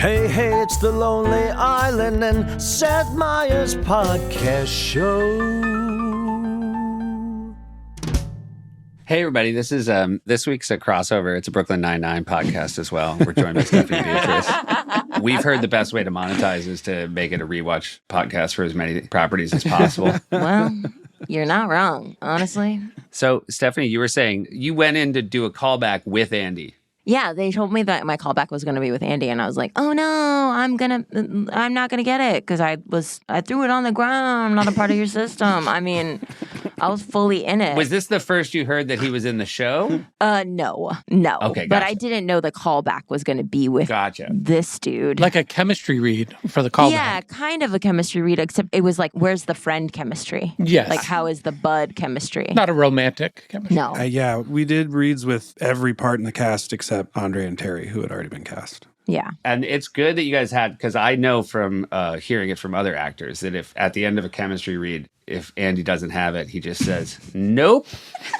Hey, hey, it's the Lonely Island and Seth Meyers podcast show. Hey, everybody. This is this week's a crossover. It's a Brooklyn Nine-Nine podcast as well. We're joined by Stephanie Beatriz. We've heard the best way to monetize is to make it a rewatch podcast for as many properties as possible. Well, you're not wrong, honestly. So, Stephanie, you were saying you went in to do a callback with Andy. Yeah, they told me that my callback was going to be with Andy, and I was like, "Oh no, I'm not gonna get it because I threw it on the ground. I'm not a part of your system." I mean, I was fully in it. Was this the first you heard that he was in the show? No. Okay, gotcha. But I didn't know the callback was going to be with this dude. Like a chemistry read for the callback. Yeah, kind of a chemistry read, except it was like, where's the friend chemistry? Yes. Like, how is the bud chemistry? Not a romantic chemistry. No. Yeah, we did reads with every part in the cast except Andre and Terry, who had already been cast. Yeah. And it's good that you guys had, because I know from hearing it from other actors that if at the end of a chemistry read, if Andy doesn't have it, he just says, nope.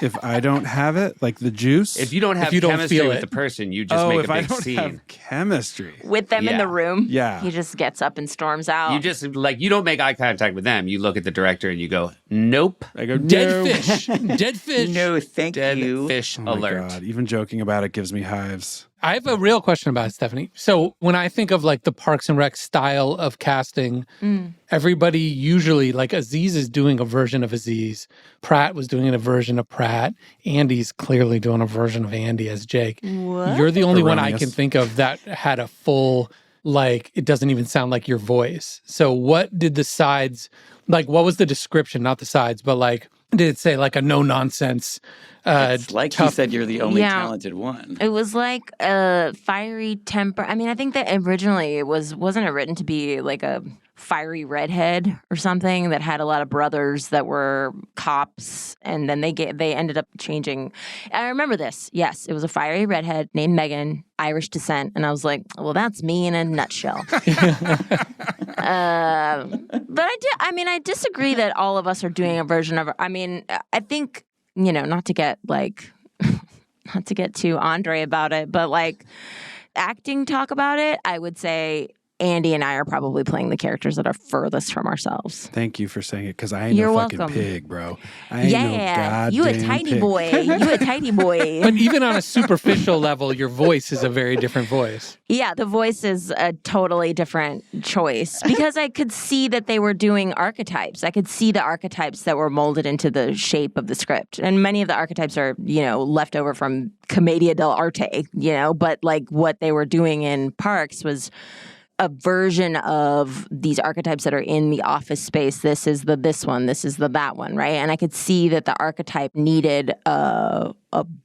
If I don't have it, like the juice. If you don't have chemistry with the person, you just make a big scene. Have chemistry With them in the room. Yeah. He just gets up and storms out. You just, you don't make eye contact with them. You look at the director and you go, nope. I go, Dead no. fish. Dead fish. No, thank Dead you. fish Oh my alert. God. Even joking about it gives me hives. I have a real question about it, Stephanie. So when I think of like the Parks and Rec style of casting, everybody usually, like Aziz is doing a version of Aziz. Pratt was doing a version of Pratt. Andy's clearly doing a version of Andy as Jake. What? You're the only one I Erroneous. can think of that had a full, like, it doesn't even sound like your voice. So what did the sides, like, what was the description? Not the sides, but like, did it say like a no-nonsense It's like tough- he said you're the only Yeah. talented one. It was like a fiery temper. I mean, I think that originally wasn't it written to be like a fiery redhead or something that had a lot of brothers that were cops, and then they ended up changing. I remember this. Yes, it was a fiery redhead named Megan, Irish descent, and I was like, well, that's me in a nutshell. But I disagree that all of us are doing a version of. I mean, I think, not to get too Andre about it, but like acting talk about it, I would say Andy and I are probably playing the characters that are furthest from ourselves. Thank you for saying it, because I ain't You're no fucking welcome. pig, bro. I ain't no goddamn you a tiny pig. boy. You a tiny boy. But even on a superficial level, your voice is a very different voice. Yeah, the voice is a totally different choice because I could see that they were doing archetypes. I could see the archetypes that were molded into the shape of the script. And many of the archetypes are, left over from Commedia dell'arte, but like what they were doing in Parks was a version of these archetypes that are in the office space. This is this one, this is that one, right? And I could see that the archetype needed a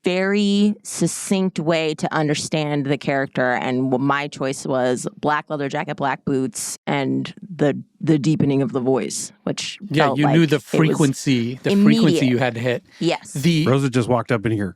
very succinct way to understand the character. And my choice was black leather jacket, black boots, and the deepening of the voice, which felt you like knew the it was frequency immediate. you had to hit. Yes. Rosa just walked up in here.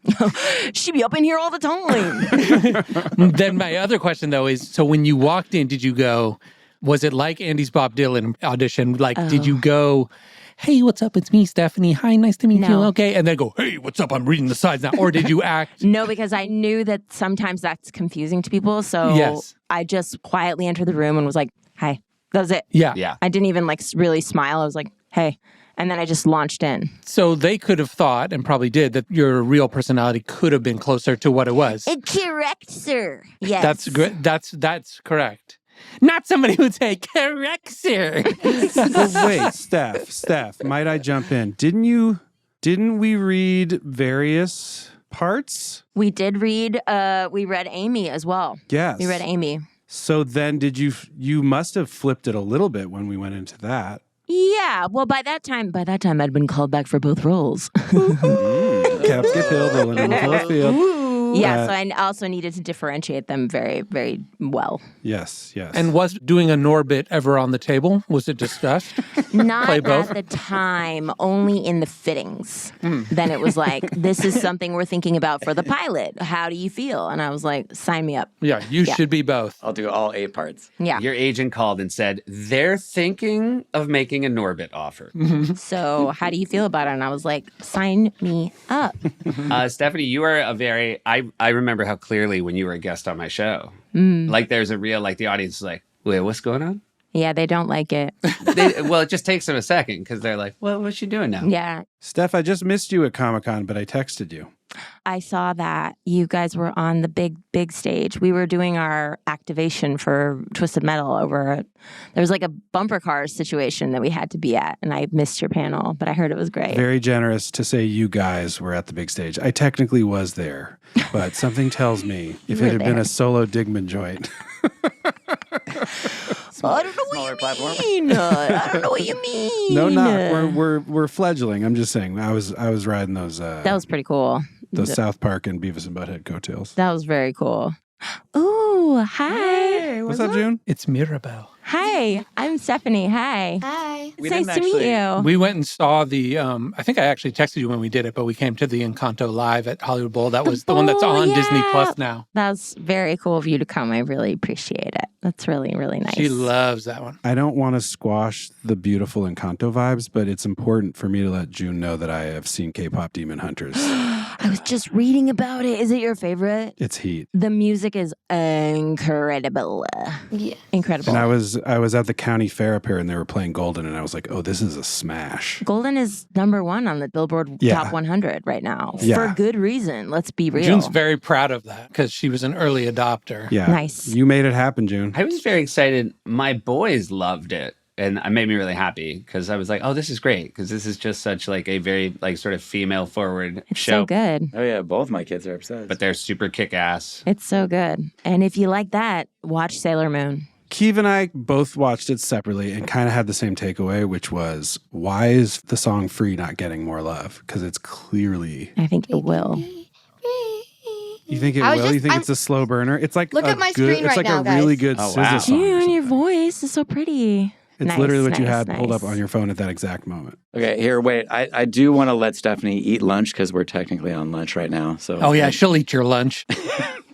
She be up in here all the time. Then my other question though is, so when you walked in, did you go, was it like Andy's Bob Dylan audition? Like, did you go, hey, what's up? It's me, Stephanie. Hi, nice to meet you. No. Okay. And then go, hey, what's up? I'm reading the sides now. Or did you act? No, because I knew that sometimes that's confusing to people. So Yes. I just quietly entered the room and was like, hi. That was it. Yeah. Yeah. I didn't even really smile. I was like, hey. And then I just launched in. So they could have thought, and probably did, that your real personality could have been closer to what it was. Correct, sir. Yes. That's good. That's correct. Not somebody who'd say, correct, sir. Well, wait, Steph, might I jump in? Didn't we read various parts? We did read, we read Amy as well. Yes. We read Amy. So then you must have flipped it a little bit when we went into that. Yeah. Well, by that time, I'd been called back for both roles. Caps get filled, rolling in the full field. Yeah, so I also needed to differentiate them very, very well. Yes. And was doing a Norbit ever on the table? Was it discussed? Not Play at both? the time, only in the fittings. Then it was like, this is something we're thinking about for the pilot. How do you feel? And I was like, sign me up. Yeah, you should be both. I'll do all 8 parts. Yeah. Your agent called and said, they're thinking of making a Norbit offer. So how do you feel about it? And I was like, sign me up. Stephanie, you are I I remember how clearly when you were a guest on my show, like there's a real, like the audience is like, wait, what's going on? Yeah, they don't like it. Well, it just takes them a second because they're like, well, what's she doing now? Yeah. Steph, I just missed you at Comic-Con, but I texted you. I saw that you guys were on the big stage. We were doing our activation for Twisted Metal there was like a bumper car situation that we had to be at, and I missed your panel, but I heard it was great. Very generous to say you guys were at the big stage. I technically was there, but something tells me if it had been a solo Digman joint. I don't know what you mean. I don't know what you mean. No, not. We're fledgling. I'm just saying. I was riding those. That was pretty cool. Those South Park and Beavis and Butthead coattails. That was very cool. Ooh, hi. Hey, what's up, June? It's Mirabelle. Hi, I'm Stephanie. Hi. Hi. It's nice to meet you. We went and saw the, I think I actually texted you when we did it, but we came to the Encanto live at Hollywood Bowl. That was the one that's on Disney Plus now. That's very cool of you to come. I really appreciate it. That's really, really nice. She loves that one. I don't want to squash the beautiful Encanto vibes, but it's important for me to let June know that I have seen K-pop Demon Hunters. I was just reading about it. Is it your favorite? It's heat. The music is incredible. Yeah. Incredible. And I was at the county fair up here and they were playing Golden and I was like, oh, this is a smash. Golden is #1 on the Billboard Top 100 right now. Yeah. For good reason. Let's be real. June's very proud of that because she was an early adopter. Yeah. Nice. You made it happen, June. I was very excited. My boys loved it. And it made me really happy because I was like, oh, this is great. Because this is just such like a very like sort of female forward It's show. so good. Oh, yeah. Both my kids are obsessed. But they're super kick ass. It's so good. And if you like that, watch Sailor Moon. Keeve and I both watched it separately and kind of had the same takeaway, which was, why is the song Free not getting more love? Because it's clearly... I think it will. You think it I was will? You just- think I'm- it's a slow burner? It's like Look a at my good, screen it's right like now, a really guys. good Oh, SZA wow. song. or June, something. your voice is so pretty. It's Nice, literally what you nice, had pulled up nice. on your phone at that exact moment. Okay, here, wait. I do want to let Stephanie eat lunch because we're technically on lunch right now. So Oh, yeah, she'll eat your lunch.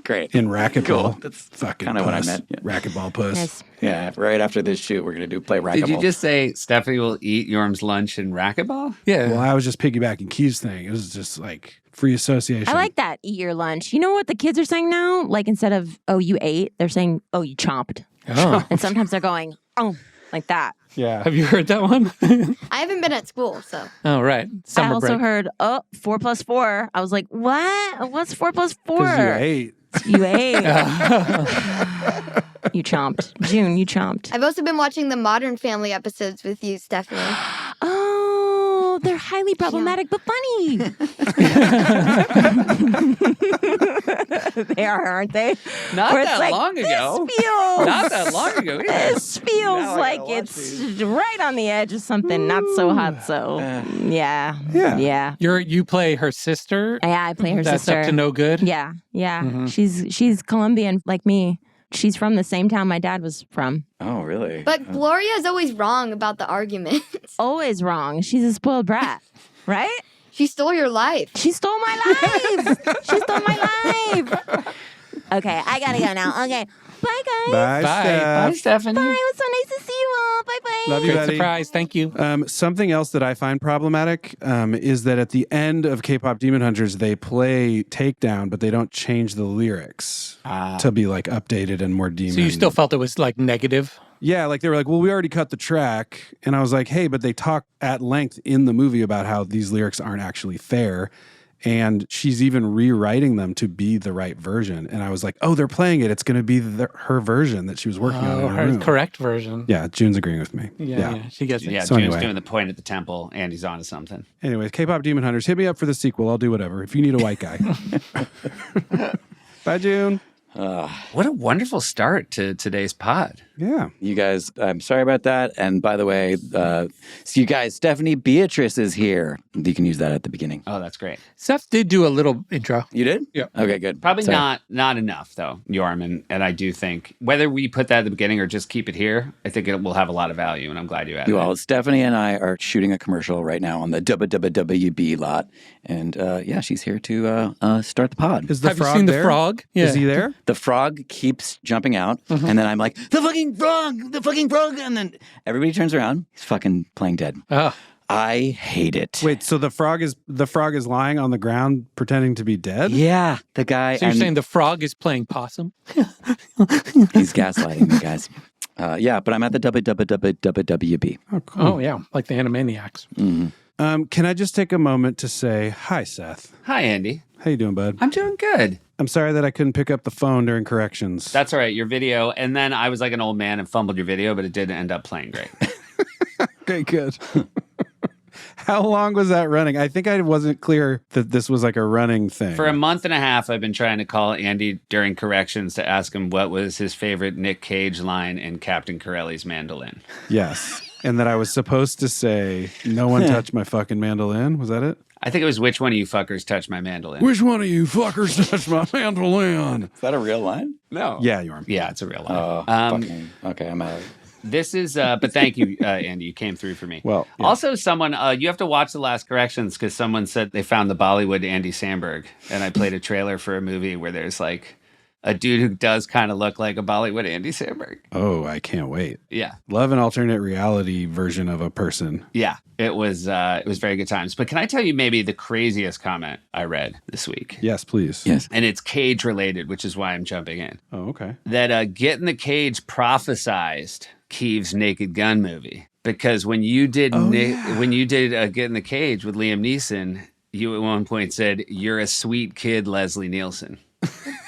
great. In racquetball. Cool. That's fucking kind of what I puss. meant. Yeah. Racquetball puss. Nice. Yeah, right after this shoot, we're going to play racquetball. Did you just say Stephanie will eat Yorm's lunch in racquetball? Yeah. Well, I was just piggybacking Keeve's thing. It was just like free association. I like that. Eat your lunch. You know what the kids are saying now? Like instead of, oh, you ate, they're saying, oh, you chomped. Oh. And sometimes they're going, oh, like that. Yeah. Have you heard that one? I haven't been at school, so. Oh, right. Summer I also break. heard, 4 plus 4. I was like, what? What's 4 plus 4? Because you ate. You ate. You chomped. June, you chomped. I've also been watching the Modern Family episodes with you, Stephanie. Oh, they're highly problematic but funny. They are, aren't they? Not Where it's that like, long ago. This feels, Not that long ago either. This feels Now I like gotta watch it's right on the edge of something not so hot. So, yeah. You play her sister. Yeah, I play her That's sister. up to no good. Yeah. She's Colombian like me. She's from the same town my dad was from. Oh, really? But Gloria is always wrong about the argument. Always wrong. She's a spoiled brat, right? She stole your life. She stole my life. She stole my life. Okay, I gotta go now. Okay, bye guys. Bye, Bye. Steph. Bye, Stephanie. Bye. It was so nice to see you all. Bye bye. Love you, Great buddy. surprise. Thank you. Something else that I find problematic is that at the end of K-pop Demon Hunters, they play Takedown, but they don't change the lyrics to be like updated and more demon. So you still felt it was like negative? Yeah, like they were like, well, we already cut the track. And I was like, hey, but they talk at length in the movie about how these lyrics aren't actually fair. And she's even rewriting them to be the right version. And I was like, oh, they're playing it. It's going to be her version that she was working on. Oh, in her her room. correct version. Yeah, June's agreeing with me. Yeah. She gets it. Yeah, So June's anyway. doing the point at the temple. Andy's onto something. Anyways, K-pop Demon Hunters, hit me up for the sequel. I'll do whatever. If you need a white guy. Bye, June. What a wonderful start to today's pod. Yeah. You guys, I'm sorry about that. And by the way, so you guys, Stephanie Beatriz is here. You can use that at the beginning. Oh, that's great. Seth did do a little intro. You did? Yeah. Okay, good. Probably Sorry. not enough though, Yorm, and I do think whether we put that at the beginning or just keep it here, I think it will have a lot of value, and I'm glad you added Well, it. Stephanie and I are shooting a commercial right now on the WWWB lot. And yeah, she's here to start the pod. Is the Have you frog seen there? the frog? Yeah. Is he there? The frog keeps jumping out, and then I'm like, the fucking frog, and then everybody turns around. He's fucking playing dead. Oh, I hate it. Wait, so the frog is lying on the ground pretending to be dead? Yeah, the guy. So you're saying the frog is playing possum? He's gaslighting me, guys. Yeah, but I'm at the WWB. Oh, cool. Oh, yeah, like the Animaniacs. Mm-hmm. Can I just take a moment to say hi, Seth? Hi, Andy. How you doing, bud? I'm doing good. I'm sorry that I couldn't pick up the phone during corrections. That's all right. Your video, and then I was like an old man and fumbled your video, but it didn't end up playing great. okay, good. How long was that running? I think I wasn't clear that this was like a running thing. For a month and a half, I've been trying to call Andy during corrections to ask him what was his favorite Nick Cage line in Captain Corelli's Mandolin. Yes. And that I was supposed to say, no one touched my fucking mandolin. Was that it? I think it was, which one of you fuckers touched my mandolin? Which one of you fuckers touched my mandolin? Is that a real line? No. Yeah, you are. Yeah, it's a real line. Oh, fucking. Okay, I'm out. This is, but thank you, Andy. You came through for me. Well, yeah. Also, someone, you have to watch the last corrections because someone said they found the Bollywood Andy Samberg, and I played a trailer for a movie where there's like a dude who does kind of look like a Bollywood Andy Samberg. Oh, I can't wait. Yeah, Love an alternate reality version of a person. yeah. It was very good times. But can I tell you maybe the craziest comment I read this week? Yes, please. Yes. And it's Cage related, which is why I'm jumping in. Oh, okay. That Get in the Cage prophesized Keeve's Naked Gun movie, because when you did Get in the Cage with Liam Neeson, you at one point said, "You're a sweet kid, Leslie Nielsen."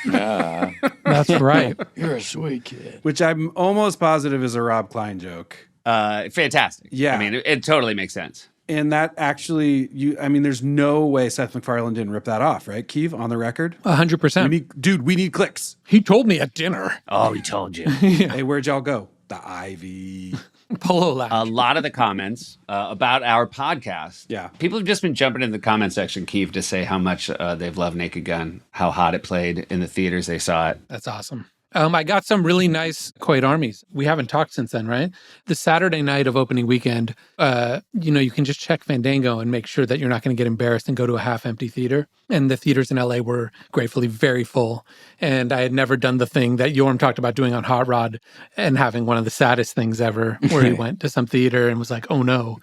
Yeah. That's right. You're a sweet kid. Which I'm almost positive is a Rob Klein joke. Fantastic. Yeah. I mean, it totally makes sense. And that actually, there's no way Seth MacFarlane didn't rip that off, right, Keeve, on the record? 100%. We need clicks. He told me at dinner. Oh, he told you. Hey, where'd y'all go? The Ivy. Polo Lounge. A lot of the comments about our podcast. Yeah. People have just been jumping in the comment section, Keeve, to say how much they've loved Naked Gun, how hot it played in the theaters they saw it. That's awesome. I got some really nice Quaid Armies. We haven't talked since then, right? The Saturday night of opening weekend, you can just check Fandango and make sure that you're not going to get embarrassed and go to a half-empty theater. And the theaters in LA were gratefully very full. And I had never done the thing that Yorm talked about doing on Hot Rod and having one of the saddest things ever, where he went to some theater and was like, "Oh no."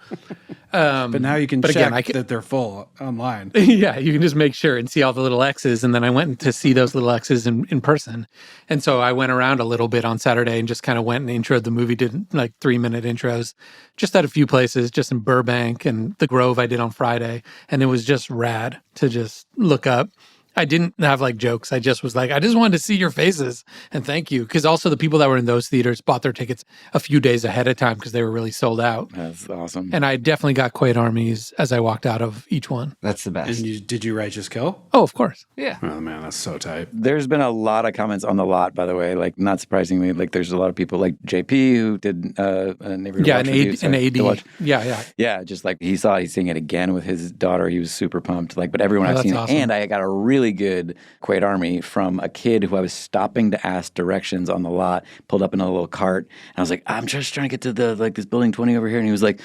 But now you can check again, that they're full online. Yeah, you can just make sure and see all the little X's. And then I went to see those little X's in person. And so I went around a little bit on Saturday and just kind of went and introed the movie, did like 3-minute intros, just at a few places, just in Burbank and the Grove I did on Friday. And it was just rad to just look up. I didn't have like jokes. I just was like, I just wanted to see your faces and thank you. Because also the people that were in those theaters bought their tickets a few days ahead of time because they were really sold out. That's awesome. And I definitely got Quaid Armies as I walked out of each one. That's the best. And did you Righteous Kill? Oh, of course. Yeah. Oh, man, that's so tight. There's been a lot of comments on the lot, by the way. Like, not surprisingly, like there's a lot of people like JP who did a neighborhood Yeah, watch an review, AD. so An to AD. watch. Yeah. Yeah, just like he's seeing it again with his daughter. He was super pumped. Like, but everyone Oh, I've that's seen awesome. it. And I got a really good Quaid Army from a kid who I was stopping to ask directions on the lot, pulled up in a little cart, and I was like, "I'm just trying to get to this building 20 over here." And he was like,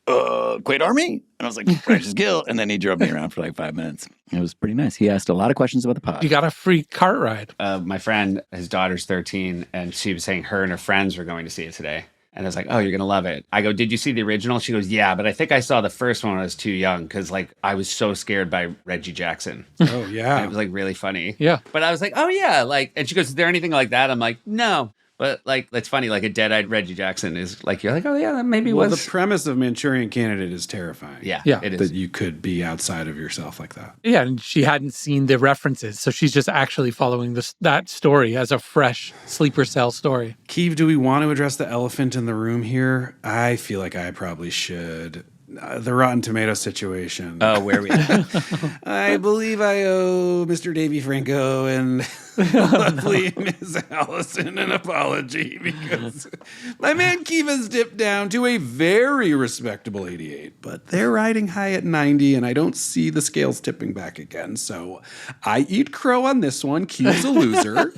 Quaid Army? And I was like, Righteous Kill. And then he drove me around for like 5 minutes. It was pretty nice. He asked a lot of questions about the pod. You got a free cart ride. My friend, his daughter's 13, and she was saying her and her friends were going to see it today. And I was like, "Oh, you're going to love it." I go, "Did you see the original?" She goes, "Yeah, but I think I saw the first one when I was too young because like I was so scared by Reggie Jackson." Oh, And yeah. it was like really funny. Yeah. But I was like, "Oh yeah." Like, and she goes, "Is there anything like that?" I'm like, "No." But like, it's funny. Like a dead-eyed Reggie Jackson is like, you're like, "Oh yeah, that maybe Well, was." the premise of Manchurian Candidate is terrifying. Yeah, Yeah. it is. That you could be outside of yourself like that. Yeah, and she hadn't seen the references. So she's just actually following that story as a fresh sleeper cell story. Keeve, do we want to address the elephant in the room here? I feel like I probably should. The Rotten Tomato situation. Oh, where we? I believe I owe Mr. Davy Franco and lovely Miss Allison an apology because my man Keeve has dipped down to a very respectable 88, but they're riding high at 90, and I don't see the scales tipping back again. So I eat crow on this one. Keeve's a loser,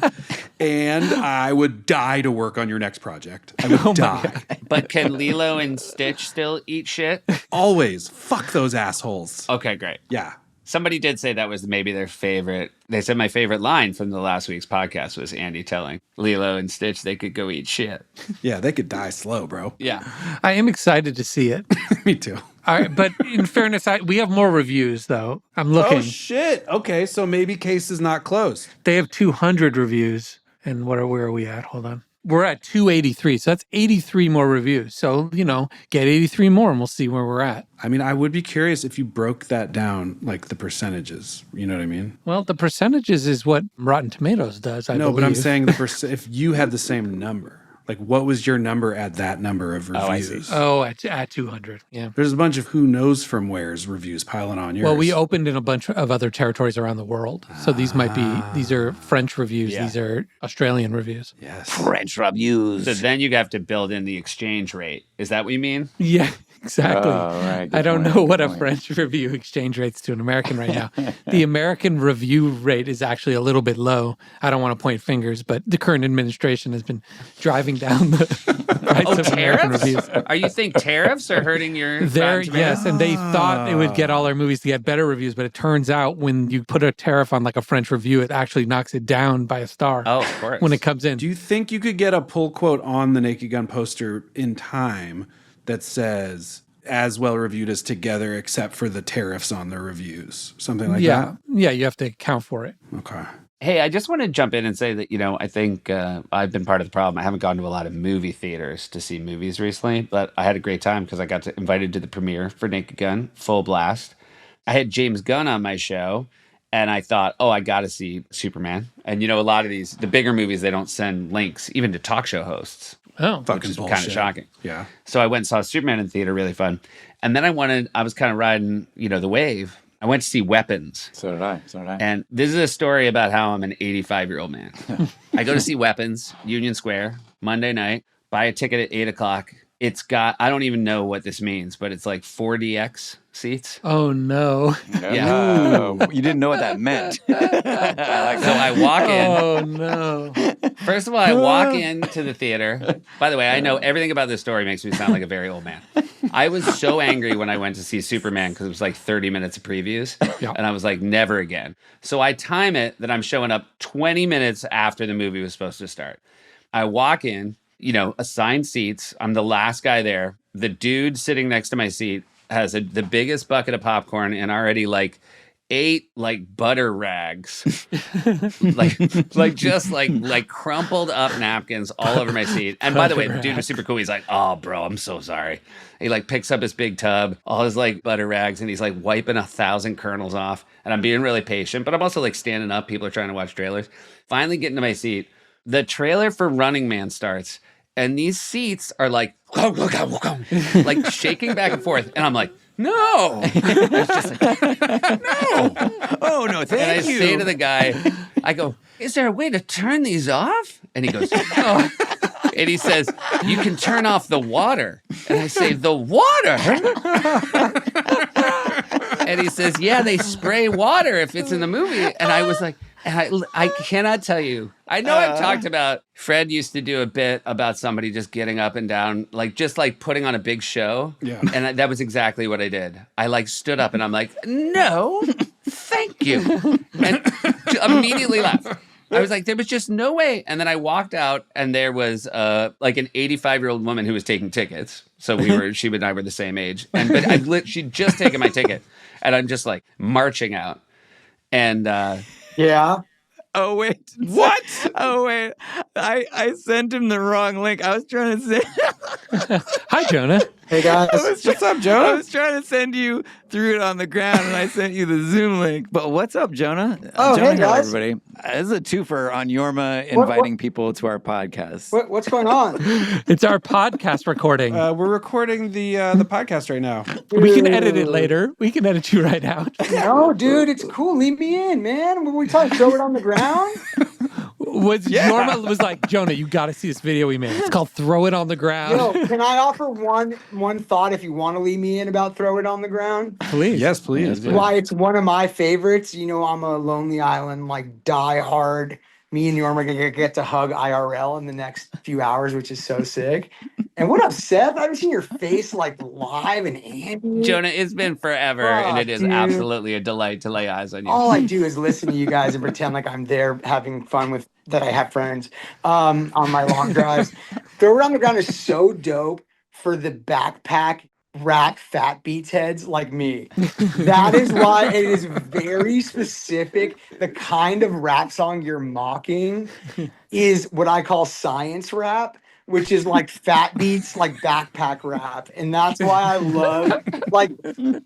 and I would die to work on your next project. I would die. But can Lilo and Stitch still eat shit? Always. Fuck those assholes. Okay, great. Yeah. Somebody did say that was maybe their favorite. They said my favorite line from the last week's podcast was Andy telling Lilo and Stitch they could go eat shit. Yeah, they could die slow, bro. Yeah. I am excited to see it. Me too. All right, but in fairness, we have more reviews though. I'm looking. Oh shit. Okay, so maybe case is not closed. They have 200 reviews. And where are we at? Hold on. We're at 283. So that's 83 more reviews. So, get 83 more and we'll see where we're at. I mean, I would be curious if you broke that down, like the percentages. You know what I mean? Well, the percentages is what Rotten Tomatoes does, I No, but I'm believe. saying if you had the same number, like what was your number at that number of reviews? Oh, at 200. Yeah. There's a bunch of who knows from where's reviews piling on yours. Well, we opened in a bunch of other territories around the world. So these are French reviews. Yeah. These are Australian reviews. Yes. French reviews. So then you have to build in the exchange rate. Is that what you mean? Yeah, exactly. Oh, right. I Good don't point, know good what a point. French review exchange rates to an American right now. The American review rate is actually a little bit low. I don't want to point fingers, but the current administration has been driving down the price of American reviews. Are you think tariffs are hurting your There, Rotten Tomatoes? yes, and they thought it would get all our movies to get better reviews, but it turns out when you put a tariff on like a French review, it actually knocks it down by a star Oh, of course. when it comes in. Do you think you could get a pull quote on the Naked Gun poster in time that says as well reviewed as Together, except for the tariffs on the reviews? Something like Yeah, you have to account for it. that? Okay. Hey, I just want to jump in and say that, I think I've been part of the problem. I haven't gone to a lot of movie theaters to see movies recently, but I had a great time because I got invited to the premiere for Naked Gun, full blast. I had James Gunn on my show, and I thought, I got to see Superman. And, a lot of the bigger movies, they don't send links even to talk show hosts, Oh, which is kind of shocking. Yeah. So I went and saw Superman in the theater, really fun. And then I was kind of riding, the wave. I went to see Weapons. So did I. And this is a story about how I'm an 85-year-old man. I go to see Weapons, Union Square, Monday night, buy a ticket at 8 o'clock. It's got, I don't even know what this means, but it's like 4DX seats. oh no. Yeah. You didn't know what that meant. I like So that. I walk in. Oh no. First of all, I walk into the theater. By the way, I know everything about this story makes me sound like a very old man. I was so angry when I went to see Superman because it was like 30 minutes of previews. Yeah. And I was like, never again. So I time it that I'm showing up 20 minutes after the movie was supposed to start. I walk in, assigned seats. I'm the last guy there. The dude sitting next to my seat has the biggest bucket of popcorn and already like 8 like butter rags, like crumpled up napkins all over my seat. And by the way, the dude was super cool. He's like, "Oh, bro, I'm so sorry." He like picks up his big tub, all his like butter rags, and he's like wiping 1,000 kernels off. And I'm being really patient, but I'm also like standing up. People are trying to watch trailers. Finally, getting to my seat. The trailer for Running Man starts, and these seats are like shaking back and forth, and I'm like, no. It's just like, no. Oh, no, And thank I you. say to the guy, I go, is there a way to turn these off? And he goes, no. And he says, you can turn off the water. And I say, the water? And he says, yeah, they spray water if it's in the movie. And I was like, I cannot tell you. I know I've talked about, Fred used to do a bit about somebody just getting up and down, just putting on a big show. Yeah. And that was exactly what I did. I stood up and I'm like, no, thank you. And immediately left. I was like, there was just no way. And then I walked out and there was an 85-year-old woman who was taking tickets. So she and I were the same age. But she'd just taken my ticket. And I'm just like marching out. And Yeah. Oh, wait. What? Oh, wait. I sent him the wrong link. I was trying to say... Hi, Jonah. Hey guys. What's up, I Jonah? was trying to send you threw it on the ground, and I sent you the Zoom link. But what's up, Jonah? Oh, Jonah, hey, hello, guys. everybody. This is a twofer on Yorma What- inviting people to our podcast. What's going on? It's our podcast recording. We're recording the podcast right now. We can edit it later. We can edit you right out. No, dude, it's cool. Leave me in, man. When we talk, throw it on the ground. Norma was like, Jonah, you got to see this video we made. It's called "Throw It on the Ground." Yo, can I offer one thought if you want to leave me in about throw it on the ground? Please. Yes, please. Why it's one of my favorites. I'm a Lonely Island, die hard. Me and Yorm are gonna get to hug IRL in the next few hours, which is so sick. And what up, Seth? I haven't seen your face live and Andy. Jonah, it's been forever, and it is dude. absolutely a delight to lay eyes on you. All I do is listen to you guys and pretend like I'm there having fun with that I have friends on my long drives. Throw It on the Ground is so dope for the backpack rap fat beats heads like me. That is why it is very specific. The kind of rap song you're mocking is what I call science rap, which is like fat beats, like backpack rap. And that's why I love, like,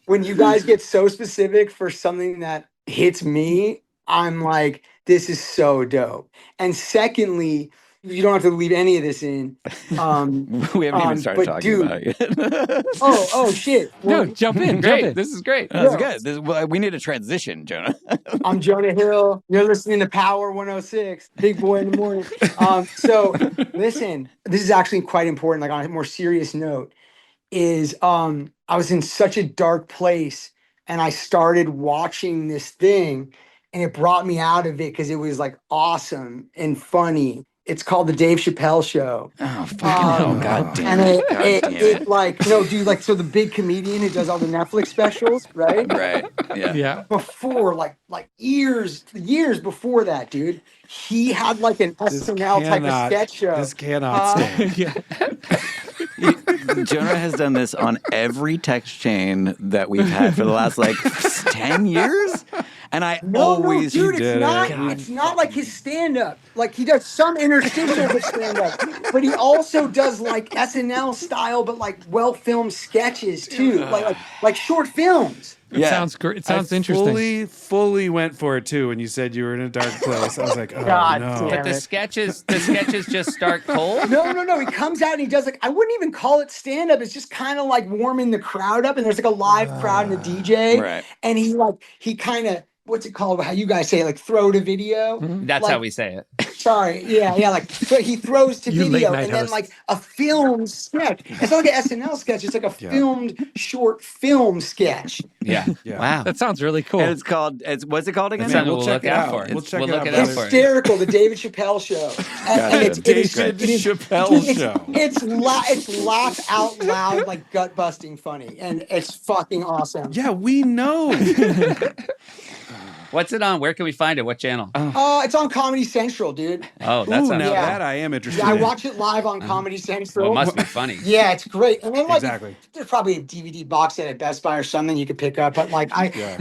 when you guys get so specific for something that hits me, I'm like, this is so dope. And secondly, you don't have to leave any of this in. We haven't even started talking about it yet. oh shit. No, Well, jump in. Great. This is great. That's Yeah. good. We need a transition, Jonah. I'm Jonah Hill. You're listening to Power 106, Big Boy in the Morning. So listen, this is actually quite important. Like on a more serious note, is I was in such a dark place, and I started watching this thing, and it brought me out of it because it was like awesome and funny. It's called The Dave Chappelle Show. Oh, fucking hell. God damn And it. God damn it like, no, dude, like, so the big comedian who does all the Netflix specials, right? Right. Yeah. Yeah. Before, like years before that, dude, he had like an SNL type of sketch show. This cannot stand. Yeah. Jonah has done this on every text chain that we've had for the last like 10 years. And I always dude, did it's not like his stand-up. Like he does some interstitials with stand-up, but he also does like SNL style, but like well-filmed sketches too, like short films. It sounds great. It sounds interesting. Fully went for it too when you said you were in a dark place. I was like, oh God no. damn But the sketches just start cold. No. He comes out and he does like, I wouldn't even call it stand-up. It's just kind of like warming the crowd up, and there's like a live crowd and a DJ. Right. And he kind of, what's it called? How you guys say it? Like throw to video? That's Like, how we say it. Sorry, yeah, like so he throws to You video, late-night and then hosts. like a filmed sketch. It's not like an SNL sketch; it's like a filmed short film sketch. Yeah. Wow. That sounds really cool. And it's called, what's it called again? That's something we'll we'll check look it out out. for. We'll check We'll it look out it out for for. Hysterical, the David Chappelle show. And it is Chappelle show. It's laugh out loud, like gut busting funny, and it's fucking awesome. Yeah, we know. What's it on? Where can we find it? What channel? It's on Comedy Central, dude. Oh, that Ooh, sounds now Yeah. that I am interested. Yeah, I in. watch it live on Comedy Central. Well, it must be funny. Yeah, it's great. And then like Exactly. there's probably a DVD box set at Best Buy or something you could pick up. But like Yeah.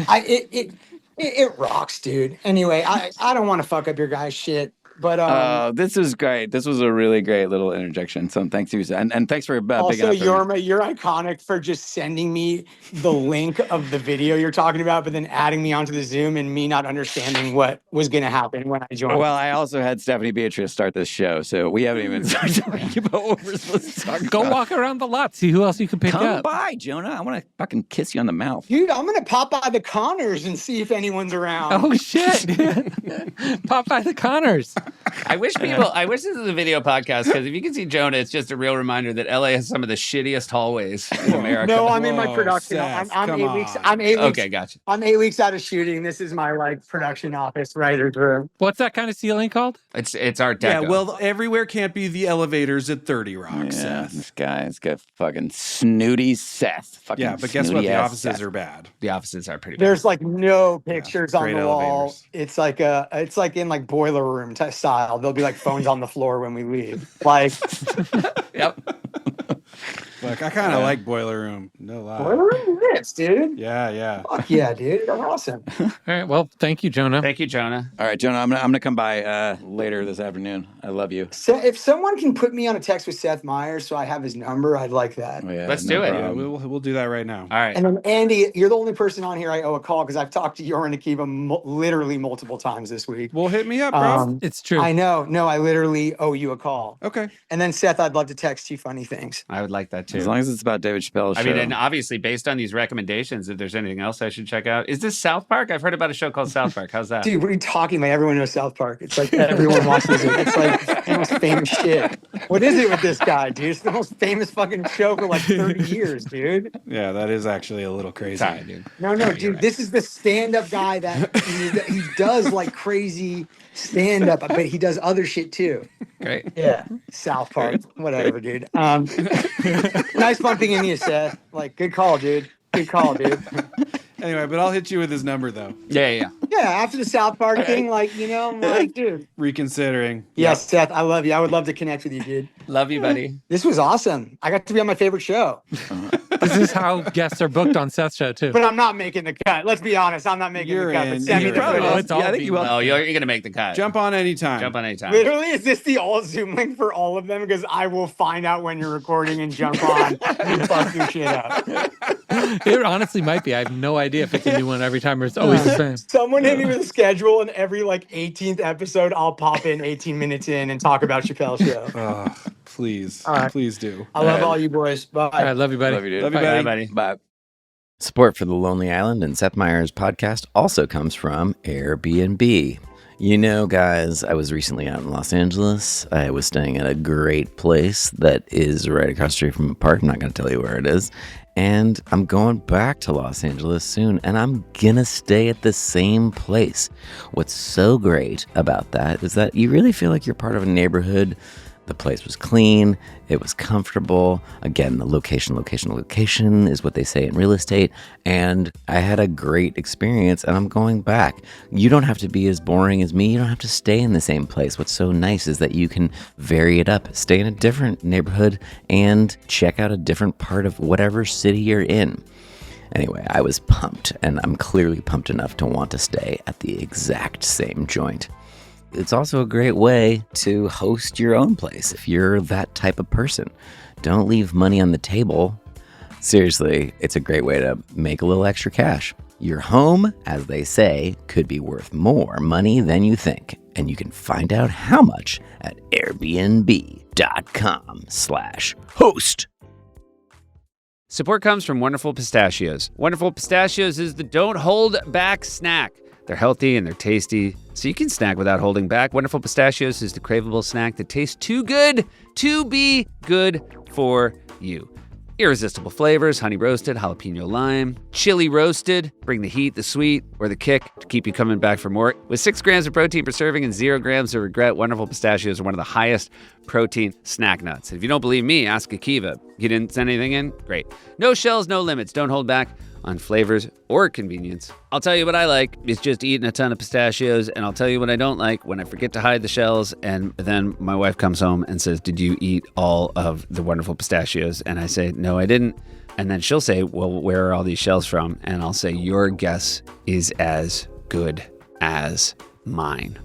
it rocks, dude. Anyway, I don't want to fuck up your guys' shit. But This was great. This was a really great little interjection. So thanks to you. And thanks for picking also, up. you're iconic for just sending me the link of the video you're talking about, but then adding me onto the Zoom and me not understanding what was going to happen when I joined. Well, I also had Stephanie Beatriz start this show, so we haven't even started talking about what we're supposed to talk Go about. walk around the lot, see who else you can pick Come up. by, Jonah. I want to fucking kiss you on the mouth. Dude, I'm going to pop by the Connors and see if anyone's around. Oh shit! Pop by the Connors. I wish this is a video podcast, because if you can see Jonah, it's just a real reminder that LA has some of the shittiest hallways in America. No, I'm in my Whoa, production. Seth, I'm come 8 weeks. on. I'm 8 weeks. Okay, gotcha. I'm 8 weeks out of shooting. This is my like production office writer's room. What's that kind of ceiling called? It's Art Yeah, Deco. well, everywhere can't be the elevators at 30 Rock, Yeah, Seth. this guy's got fucking snooty Seth. Fucking Yeah, but guess what? snooty The ass offices Seth. are bad. the offices are pretty bad. There's like no pictures on great the wall. elevators. It's like in like boiler room type style. There'll be like phones on the floor when we leave. Like Yep. Look, I kind of like Boiler Room. No lie. boiler room rips, dude. Yeah. Fuck yeah, dude. That's awesome. All right. Well, thank you, Jonah. Thank you, Jonah. All right, Jonah, I'm gonna come by later this afternoon. I love you. So if someone can put me on a text with Seth Meyers so I have his number, I'd like that. Oh, yeah, Let's do it. Yeah, problem. we'll do that right now. All right. And then Andy, you're the only person on here I owe a call because I've talked to Yoren Akiva literally multiple times this week. Well, hit me up, bro. It's true. I know. No, I literally owe you a call. Okay. And then Seth, I'd love to text you funny things. I would like that too. As long as it's about David Chappelle's I show. mean, and obviously, based on these recommendations, if there's anything else I should check out, is this South Park? I've heard about a show called South Park. How's that? Dude, what are you talking about? Everyone knows South Park. It's like everyone watches it. It's like the most famous shit. What is it with this guy, dude? It's the most famous fucking show for like 30 years, dude. Yeah, that is actually a little crazy. Sorry, dude. No, dude. right. This is the stand-up guy that he does like crazy stand-up, but he does other shit too. Great. Yeah, South Park, whatever, dude. Nice bumping into you, Seth. Like, good call, dude. Good call, dude. Anyway, but I'll hit you with his number, though. Yeah. Yeah, after the South Park thing, like, you know, I'm like, dude. Reconsidering. Yes, Seth, I love you. I would love to connect with you, dude. Love you, buddy. This was awesome. I got to be on my favorite show. This is how guests are booked on Seth's show too. But I'm not making the cut. Let's be honest. I'm not making You're the cut. in. But send me You're the in. photos. It's all I think you will. Oh, you're going to make the cut. Jump on anytime. Jump on anytime. Literally, is this the all Zoom link for all of them? Because I will find out when you're recording and jump on and fuck your shit up. It honestly might be. I have no idea if it's a new one every time or it's always the same. Someone hit me with a schedule, and every 18th episode, I'll pop in 18 minutes in and talk about Chappelle's show. Oh, please. All right. Please do. I love all you boys. Bye. All right, love you, buddy. Love you, dude. Love you, Bye. buddy. Bye, buddy. Bye. Support for the Lonely Island and Seth Meyers podcast also comes from Airbnb. You know, guys, I was recently out in Los Angeles. I was staying at a great place that is right across the street from a park. I'm not going to tell you where it is. And I'm going back to Los Angeles soon, and I'm gonna stay at the same place. What's so great about that is that you really feel like you're part of a neighborhood. The place was clean, it was comfortable. Again, the location is what they say in real estate. And I had a great experience, and I'm going back. You don't have to be as boring as me. You don't have to stay in the same place. What's so nice is that you can vary it up, stay in a different neighborhood, and check out a different part of whatever city you're in. Anyway, I was pumped, and I'm clearly pumped enough to want to stay at the exact same joint. It's also a great way to host your own place if you're that type of person. Don't leave money on the table. Seriously, it's a great way to make a little extra cash. Your home, as they say, could be worth more money than you think. And you can find out how much at airbnb.com/host. Support comes from Wonderful Pistachios. Wonderful Pistachios is the don't hold back snack. They're healthy and they're tasty, so you can snack without holding back. Wonderful Pistachios is the craveable snack that tastes too good to be good for you. Irresistible flavors: honey roasted, jalapeno lime, chili roasted. Bring the heat, the sweet, or the kick to keep you coming back for more. With 6 grams of protein per serving and 0 grams of regret, Wonderful Pistachios are one of the highest protein snack nuts. If you don't believe me, ask Akiva. You didn't send anything in? Great. No shells, no limits. Don't hold back on flavors or convenience. I'll tell you what I like. It's just eating a ton of pistachios, and I'll tell you what I don't like when I forget to hide the shells, and then my wife comes home and says, "Did you eat all of the Wonderful Pistachios?" And I say, "No, I didn't." And then she'll say, "Well, where are all these shells from?" And I'll say, "Your guess is as good as mine."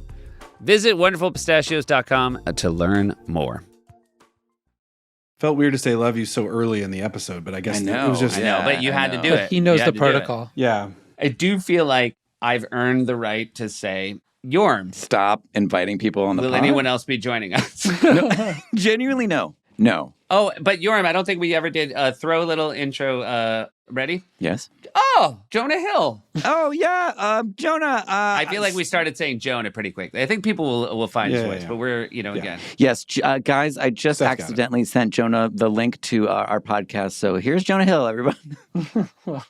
Visit wonderfulpistachios.com to learn more. Felt weird to say love you so early in the episode, but I guess it was just... I know, but you had to do But it. he knows You had the to do it. protocol. Yeah. I do feel like I've earned the right to say, Yorm, Stop inviting people on the will pod. anyone else be joining us? Genuinely, no. No. Oh, but Yorm, I don't think we ever did throw a little intro. Ready? Yes. Oh, Jonah Hill. Oh, yeah. Jonah. I feel like we started saying Jonah pretty quickly. I think people will find his voice, but we're, again. Yes, guys, I just Seth got it. accidentally sent Jonah the link to our podcast. So here's Jonah Hill, everybody. Well,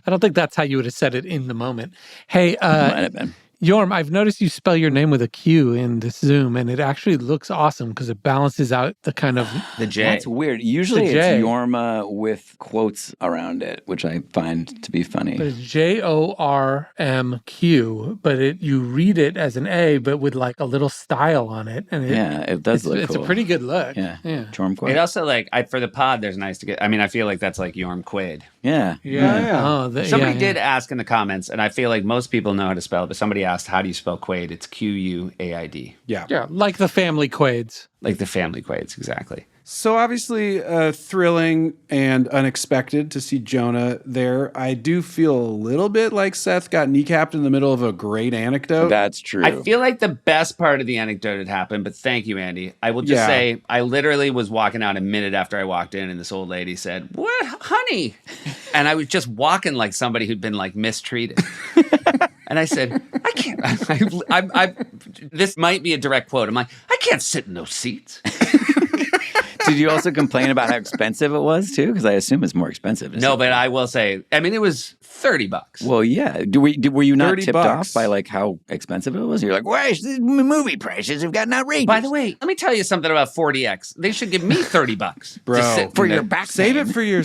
I don't think that's how you would have said it in the moment. Hey, Might have been. Yorm, I've noticed you spell your name with a Q in this Zoom, and it actually looks awesome because it balances out the kind of... The J. That's weird. Usually The J. it's Yorma with quotes around it, which I find to be funny. But it's JORMQ, but you read it as an A, but with like a little style on it. And It does look It's cool. a pretty good look. Yeah. Yeah. Jorm quote. It also, for the pod, there's nice to get, I feel like that's like Yorm Quaid. Yeah. Oh, Somebody did ask in the comments, and I feel like most people know how to spell it, but somebody asked, how do you spell Quaid? It's Quaid. Yeah. Yeah, like the family Quaids. Like the family Quaids, exactly. So obviously thrilling and unexpected to see Jonah there. I do feel a little bit like Seth got kneecapped in the middle of a great anecdote. That's true. I feel like the best part of the anecdote had happened, but thank you, Andy. I will just say, I literally was walking out a minute after I walked in, and this old lady said, "What, honey?" And I was just walking like somebody who'd been like mistreated. And I said, "I can't." This might be a direct quote. I'm like, "I can't sit in those seats." Did you also complain about how expensive it was too? Because I assume it's more expensive. to No, sit but there. I will say, it was $30. Well, yeah. Were you not tipped $30. off by like how expensive it was? You're like, why? These movie prices have gotten outrageous. By the way, let me tell you something about 40X. They should give me $30 Bro. to sit for in your there. back, Save pain. it for your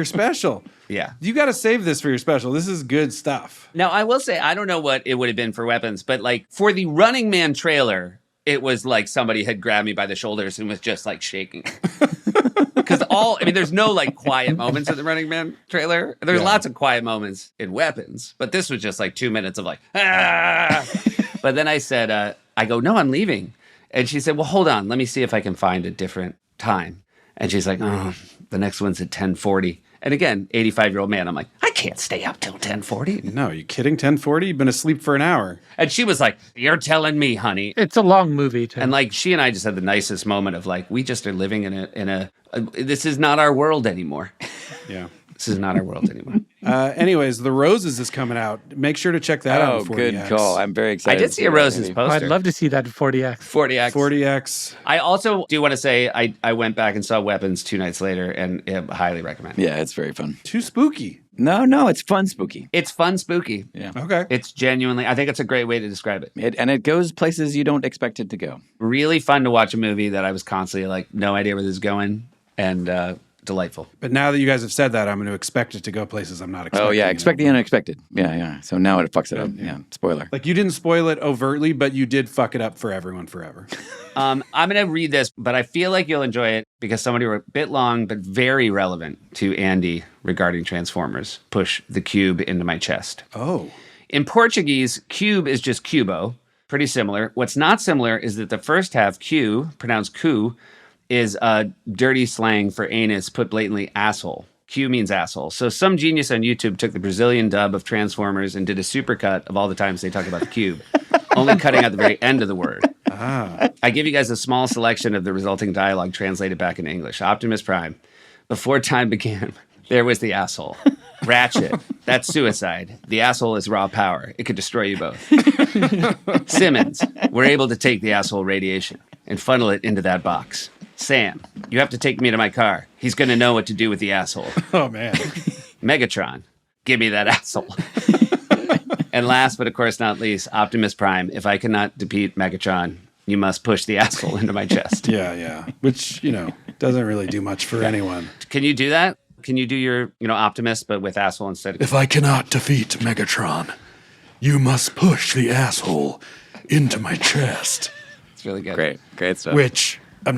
special. Yeah. You got to save this for your special. This is good stuff. Now, I will say, I don't know what it would have been for weapons, but for the Running Man trailer, it was like somebody had grabbed me by the shoulders and was just like shaking. Because there's no like quiet moments in the Running Man trailer. There's lots of quiet moments in Weapons, but this was just like 2 minutes of like, ah. But then I said, I go, no, I'm leaving. And she said, well, hold on. Let me see if I can find a different time. And she's like, oh, the next one's at 10:40. And again, 85-year-old man, I'm like, I can't stay up till 10:40. No, you kidding? 10:40? You've been asleep for an hour. And she was like, you're telling me, honey. It's a long movie, too. And like, she and I just had the nicest moment of like, we just are living in a this is not our world anymore. Yeah. This is not our world anymore. Anyways, The Roses is coming out. Make sure to check that out. Oh, good call. I'm very I excited. did see a Roses Oh, poster. I'd love to see that 40X. 40X. 40X. I also do want to say I went back and saw Weapons 2 nights later and highly recommend. Yeah, it's very fun. Too spooky. No, it's fun spooky. It's fun spooky. Yeah. Okay. It's genuinely, I think it's a great way to describe it. It goes places you don't expect it to go. Really fun to watch a movie that I was constantly like, no idea where this is going, and delightful. But now that you guys have said that, I'm going to expect it to go places I'm not expecting. Oh, yeah, expect the unexpected. Yeah. So now it fucks it up. Yeah, spoiler. Like, you didn't spoil it overtly, but you did fuck it up for everyone forever. I'm going to read this, but I feel like you'll enjoy it because somebody wrote a bit long, but very relevant to Andy regarding Transformers. Push the cube into my chest. Oh. In Portuguese, cube is just cubo. Pretty similar. What's not similar is that the first half, Q, pronounced ku, is a dirty slang for anus, put blatantly asshole. Q means asshole. So some genius on YouTube took the Brazilian dub of Transformers and did a supercut of all the times they talk about the cube, only cutting out the very end of the word. I give you guys a small selection of the resulting dialogue translated back into English. Optimus Prime. Before time began, there was the asshole. Ratchet. That's suicide. The asshole is raw power. It could destroy you both. Simmons. We're able to take the asshole radiation and funnel it into that box. Sam, you have to take me to my car. He's going to know what to do with the asshole. Oh, man. Megatron, give me that asshole. And last but of course not least, Optimus Prime. If I cannot defeat Megatron, you must push the asshole into my chest. Yeah. Which, doesn't really do much for anyone. Can you do that? Can you do your, Optimus, but with asshole instead? If I cannot defeat Megatron, you must push the asshole into my chest. It's really good. Great stuff. Which I'm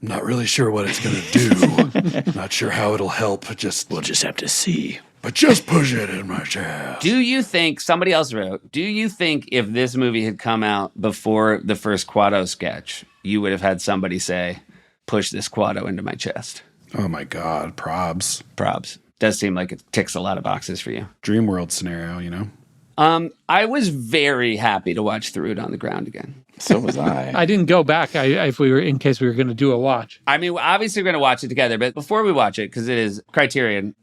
not really sure what it's going to do. Not sure how it'll help. We'll just have to see. But just push it in my chest. Do you think, somebody else wrote, do you think if this movie had come out before the first Quado sketch, you would have had somebody say, push this Quado into my chest? Oh, my God. Probs. Does seem like it ticks a lot of boxes for you. Dream world scenario, I was very happy to watch Through It on the Ground again. So was I. I didn't go back in case we were going to do a watch. I mean, obviously we're going to watch it together, but before we watch it, because it is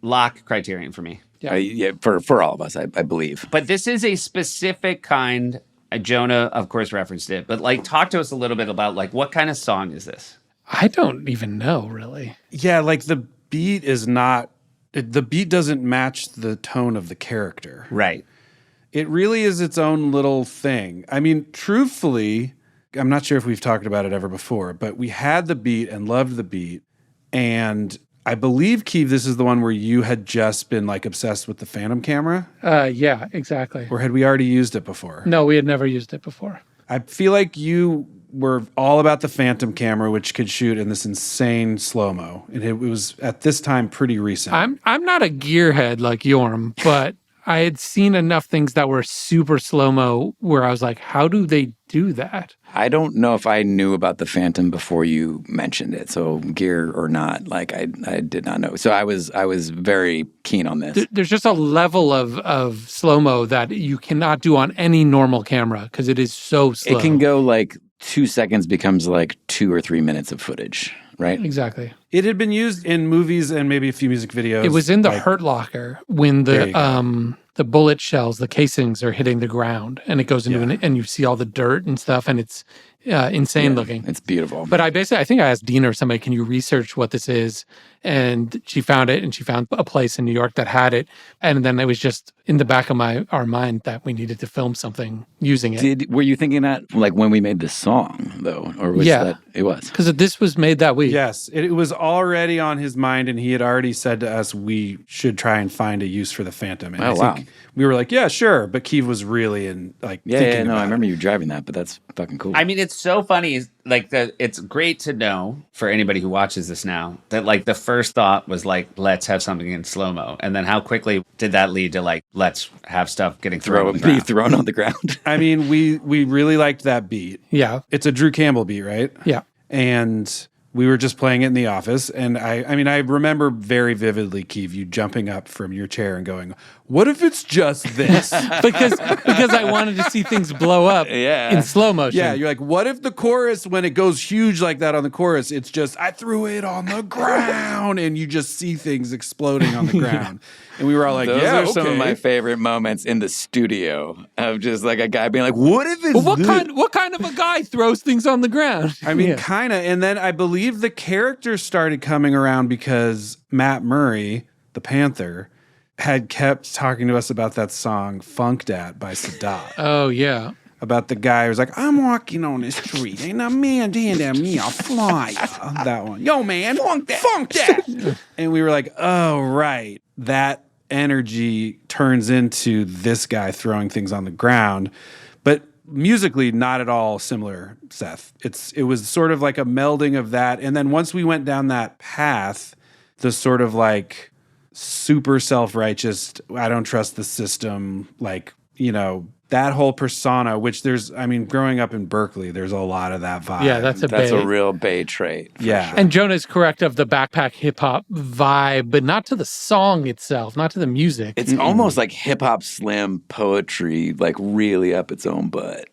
lock Criterion for me. Yeah, for all of us, I believe. But this is a specific kind, Jonah, of course, referenced it, but talk to us a little bit about what kind of song is this? I don't even know, really. Yeah, the beat doesn't match the tone of the character. Right. It really is its own little thing. I mean, truthfully, I'm not sure if we've talked about it ever before, but we had the beat and loved the beat. And I believe, Keeve, this is the one where you had just been obsessed with the Phantom camera. Yeah, exactly. Or had we already used it before? No, we had never used it before. I feel like you were all about the Phantom camera, which could shoot in this insane slow-mo. And it was, at this time, pretty recent. I'm not a gearhead like Yorm, but I had seen enough things that were super slow-mo where I was like, how do they do that? I don't know if I knew about the Phantom before you mentioned it. So gear or not, I did not know. So I was very keen on this. There's just a level of slow-mo that you cannot do on any normal camera because it is so slow. It can go 2 seconds becomes 2 or 3 minutes of footage, right? Exactly. It had been used in movies and maybe a few music videos. It was in the Hurt Locker when the bullet shells, the casings are hitting the ground, and it goes into and you see all the dirt and stuff, and it's insane looking. It's beautiful. But I think I asked Dina or somebody, can you research what this is? And she found it, and she found a place in New York that had it. And then it was just in the back of our mind that we needed to film something using it. Were you thinking that when we made the song, though? Or was that, it was? Because this was made that week. Yes, it was already on his mind, and he had already said to us we should try and find a use for the Phantom. And I think we were like, yeah, sure. But Keeve was really thinking I remember you driving that, but that's fucking cool. I mean, it's so funny. Like it's great to know for anybody who watches this now that like the first thought was like, let's have something in slow-mo. And then how quickly did that lead to like, let's have stuff getting thrown on the ground? Thrown on the ground. I mean, we really liked that beat. Yeah. It's a Drew Campbell beat, right? Yeah. And we were just playing it in the office. And I mean, I remember very vividly, Keeve, you jumping up from your chair and going, what if it's just this? because I wanted to see things blow up in slow motion. Yeah, you're like, what if the chorus, when it goes huge like that on the chorus, it's just, I threw it on the ground, and you just see things exploding on the ground. And we were all like, Those yeah, are some of my favorite moments in the studio of just like a guy being like, what if it's What kind of a guy throws things on the ground? I mean, kind of. And then I believe the characters started coming around because Matt Murray, the Panther, had kept talking to us about that song "Funked At" by Sadat. Oh yeah, about the guy who's like, I'm walking on the street, ain't a man hand at me a flyer. That one, yo man, funk that. And we were like, oh right, that energy turns into this guy throwing things on the ground, but musically not at all similar. Seth, it was sort of like a melding of that, and then once we went down that path, the sort of like super self-righteous, I don't trust the system, like, you know, that whole persona, which growing up in Berkeley, there's a lot of that vibe. Yeah, that's a real Bay trait. Yeah. Sure. And Jonah's correct of the backpack hip-hop vibe, but not to the song itself, not to the music. It's almost like hip-hop slam poetry, like really up its own butt.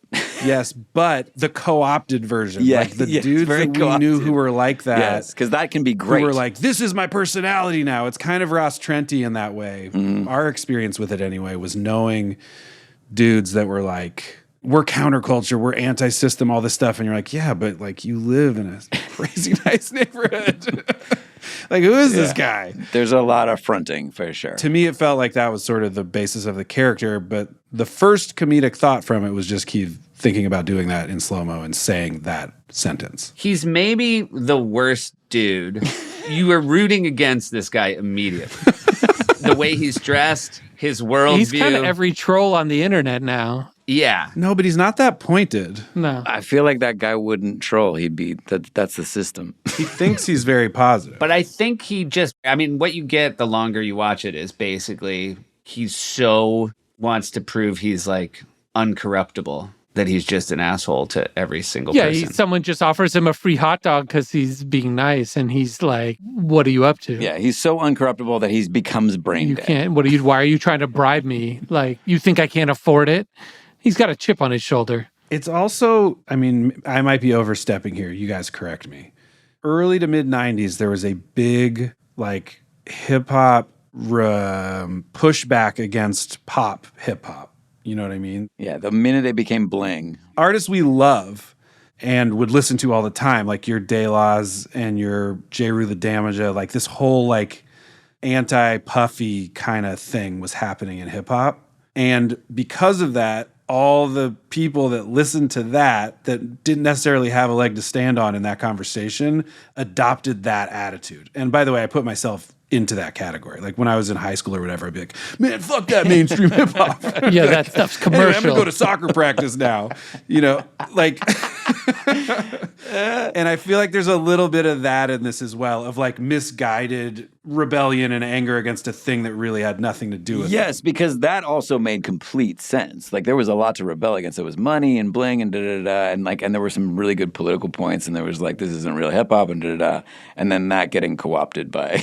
Yes, but the co-opted version. Yeah, like the yes, dudes very that we knew who were like that. Yes, because that can be great. Who were like, this is my personality now. It's kind of Ross Trenty in that way. Our experience with it anyway was knowing dudes that were like, we're counterculture, we're anti-system, all this stuff. And you're like, yeah, but like you live in a crazy nice neighborhood. Like, who is this guy? There's a lot of fronting for sure. To me, it felt like that was sort of the basis of the character. But the first comedic thought from it was just Keith thinking about doing that in slow-mo and saying that sentence. He's maybe the worst dude. You were rooting against this guy immediately. The way he's dressed, his worldview. He's kind of every troll on the internet now. Yeah. No, but he's not that pointed. No. I feel like that guy wouldn't troll. He'd be, that's the system. He thinks he's very positive. But I think what you get the longer you watch it is basically he so wants to prove he's like uncorruptible that he's just an asshole to every single person. Someone just offers him a free hot dog because he's being nice, and he's like, what are you up to? Yeah, he's so uncorruptible that he becomes brain dead. Why are you trying to bribe me? Like, you think I can't afford it? He's got a chip on his shoulder. It's also, I mean, I might be overstepping here. You guys correct me. Early to mid 90s, there was a big like hip hop pushback against pop hip hop. You know what I mean? Yeah, the minute it became bling. Artists we love and would listen to all the time, like your De La's and your J. Rue the Damaja, like this whole like anti-puffy kind of thing was happening in hip hop. And because of that, all the people that listened to that didn't necessarily have a leg to stand on in that conversation adopted that attitude. And by the way, I put myself into that category. Like when I was in high school or whatever, I'd be like, man, fuck that mainstream hip hop. Yeah, that stuff's commercial. Anyway, I'm gonna go to soccer practice now. You know, like and I feel like there's a little bit of that in this as well, of like misguided rebellion and anger against a thing that really had nothing to do with it. Yes, because that also made complete sense. Like there was a lot to rebel against. It was money and bling and da-da-da, and there were some really good political points, and there was like, this isn't real hip hop and da-da-da, and then that getting co-opted by